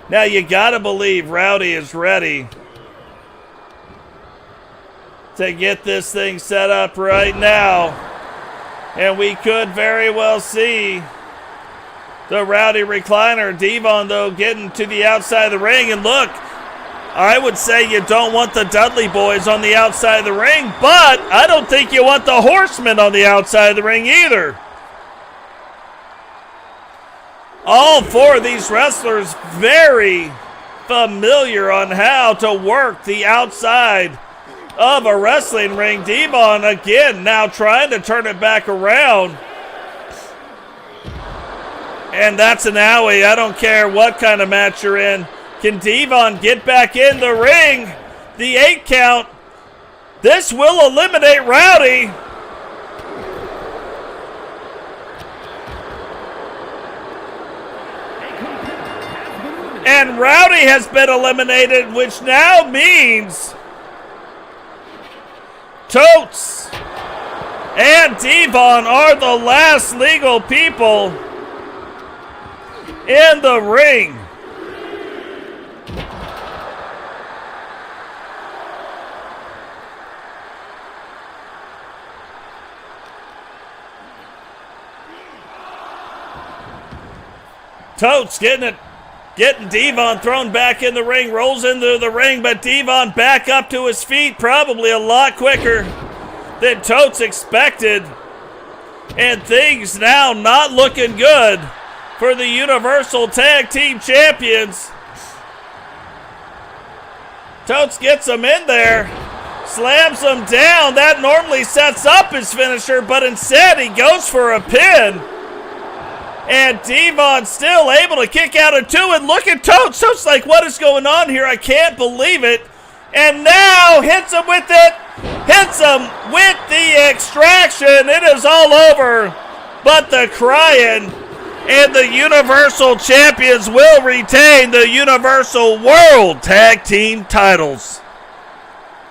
Now you gotta believe Rowdy is ready to get this thing set up right now. And we could very well see the Rowdy recliner. Devon, though, getting to the outside of the ring. And look, I would say you don't want the Dudley boys on the outside of the ring, but I don't think you want the Horsemen on the outside of the ring either. All 4 of these wrestlers very familiar on how to work the outside of a wrestling ring. Devon again now trying to turn it back around. And that's an owie. I don't care what kind of match you're in. Can Devon get back in the ring? The 8 count. This will eliminate Rowdy. And Rowdy has been eliminated, which now means Totes and Devon are the last legal people in the ring. Totes getting Devon thrown back in the ring, rolls into the ring, but Devon back up to his feet, probably a lot quicker than Totes expected. And things now not looking good for the Universal Tag Team Champions. Totes gets him in there, slams him down. That normally sets up his finisher, but instead he goes for a pin. And Devon still able to kick out of 2. And look at Totes. Totes like, what is going on here? I can't believe it. And now hits him with it. Hits him with the extraction. It is all over. But the crying. And the Universal Champions will retain the Universal World Tag Team titles.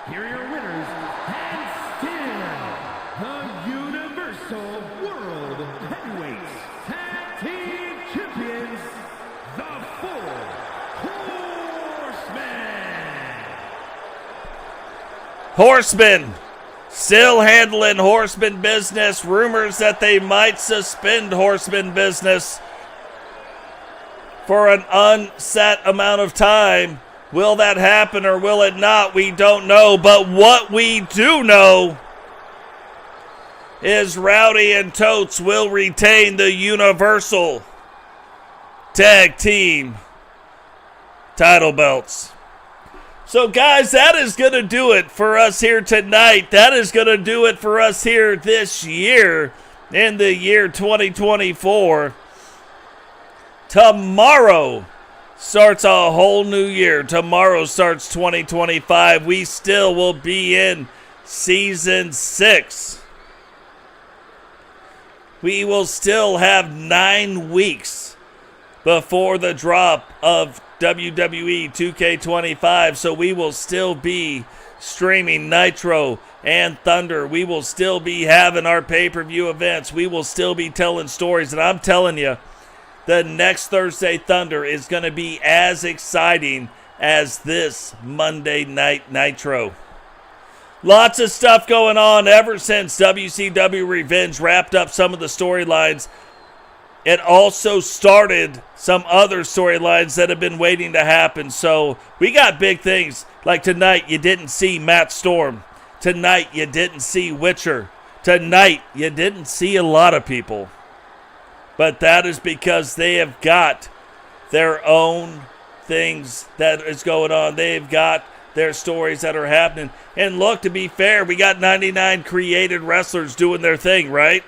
Here are your winners, and still the Universal World Heavyweight Tag Team Champions, the Four Horsemen. Horsemen still handling Horseman business. Rumors that they might suspend Horseman business for an unset amount of time. Will that happen or will it not? We don't know. But what we do know is Rowdy and Totes will retain the Universal Tag Team title belts. So guys, that is going to do it for us here tonight. That is going to do it for us here this year in the year 2024. Tomorrow starts a whole new year. Tomorrow starts 2025. We still will be in season 6. We will still have 9 weeks before the drop of WWE 2K25, so we will still be streaming Nitro and Thunder. We will still be having our pay-per-view events. We will still be telling stories, and I'm telling you, the next Thursday Thunder is going to be as exciting as this Monday Night Nitro. Lots of stuff going on ever since WCW Revenge wrapped up some of the storylines. It also started some other storylines that have been waiting to happen. So we got big things. Like tonight, you didn't see Matt Storm. Tonight, you didn't see Witcher. Tonight, you didn't see a lot of people. But that is because they have got their own things that is going on. They've got their stories that are happening. And look, to be fair, we got 99 created wrestlers doing their thing, right?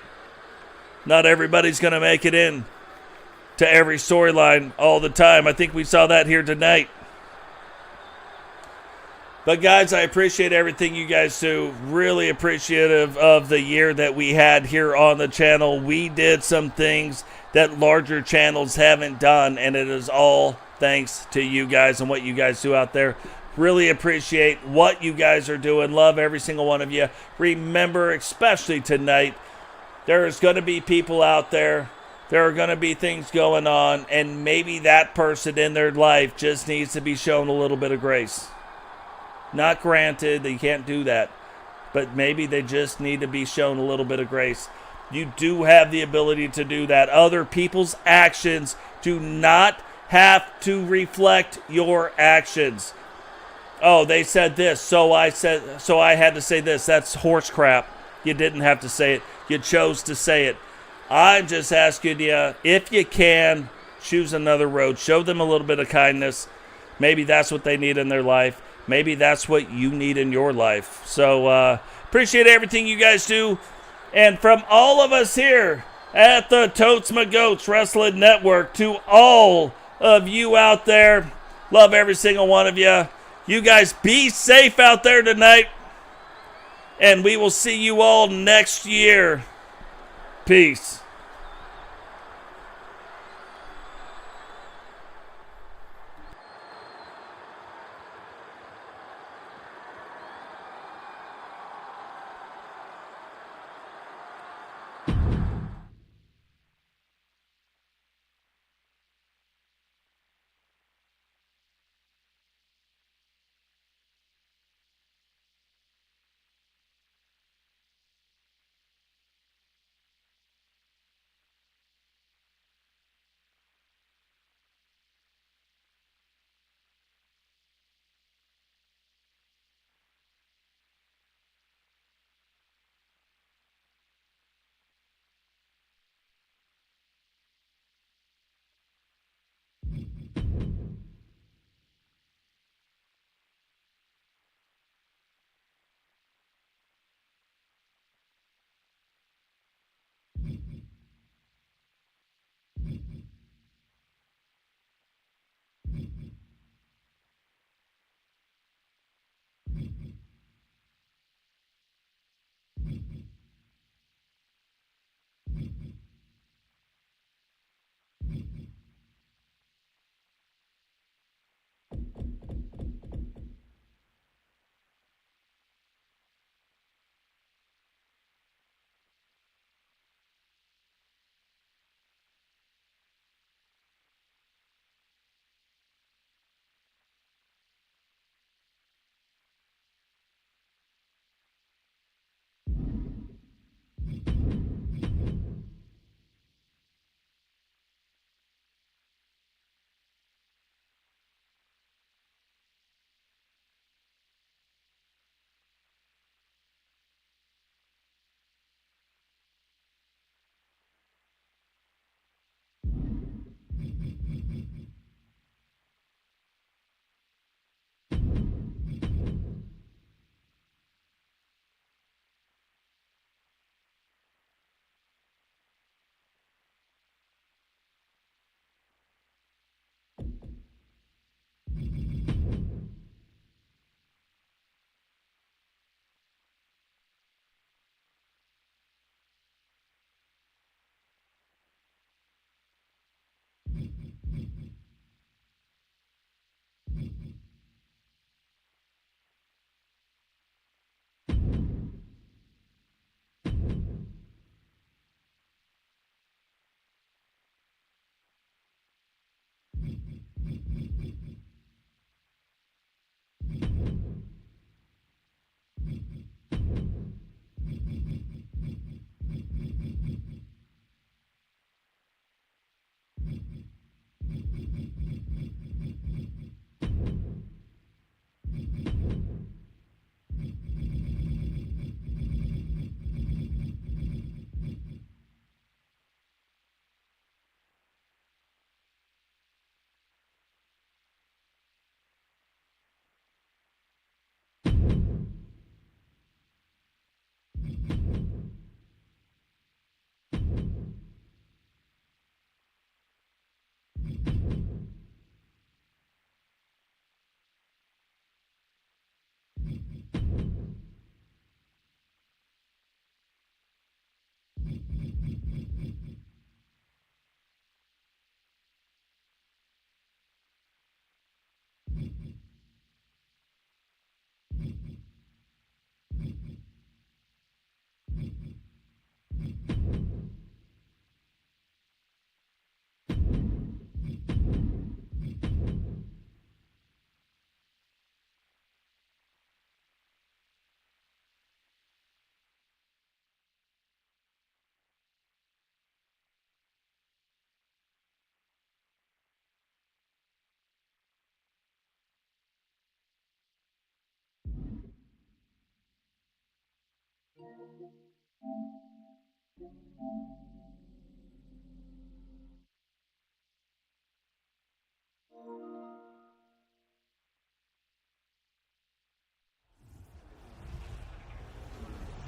Not everybody's going to make it in to every storyline all the time. I think we saw that here tonight. But guys, I appreciate everything you guys do. Really appreciative of the year that we had here on the channel. We did some things that larger channels haven't done, and it is all thanks to you guys and what you guys do out there. Really appreciate what you guys are doing. Love every single one of you. Remember, especially tonight, there's going to be people out there. There are going to be things going on, and maybe that person in their life just needs to be shown a little bit of grace. Not granted, they can't do that, but maybe they just need to be shown a little bit of grace. You do have the ability to do that. Other people's actions do not have to reflect your actions. Oh, they said this, so I had to say this. That's horse crap. You didn't have to say it. You chose to say it. I'm just asking you, if you can, choose another road. Show them a little bit of kindness. Maybe that's what they need in their life. Maybe that's what you need in your life. So, appreciate everything you guys do. And from all of us here at the Totes My Goats Wrestling Network to all of you out there, love every single one of you. You guys be safe out there tonight. And we will see you all next year. Peace.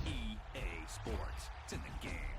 EA Sports. It's in the game.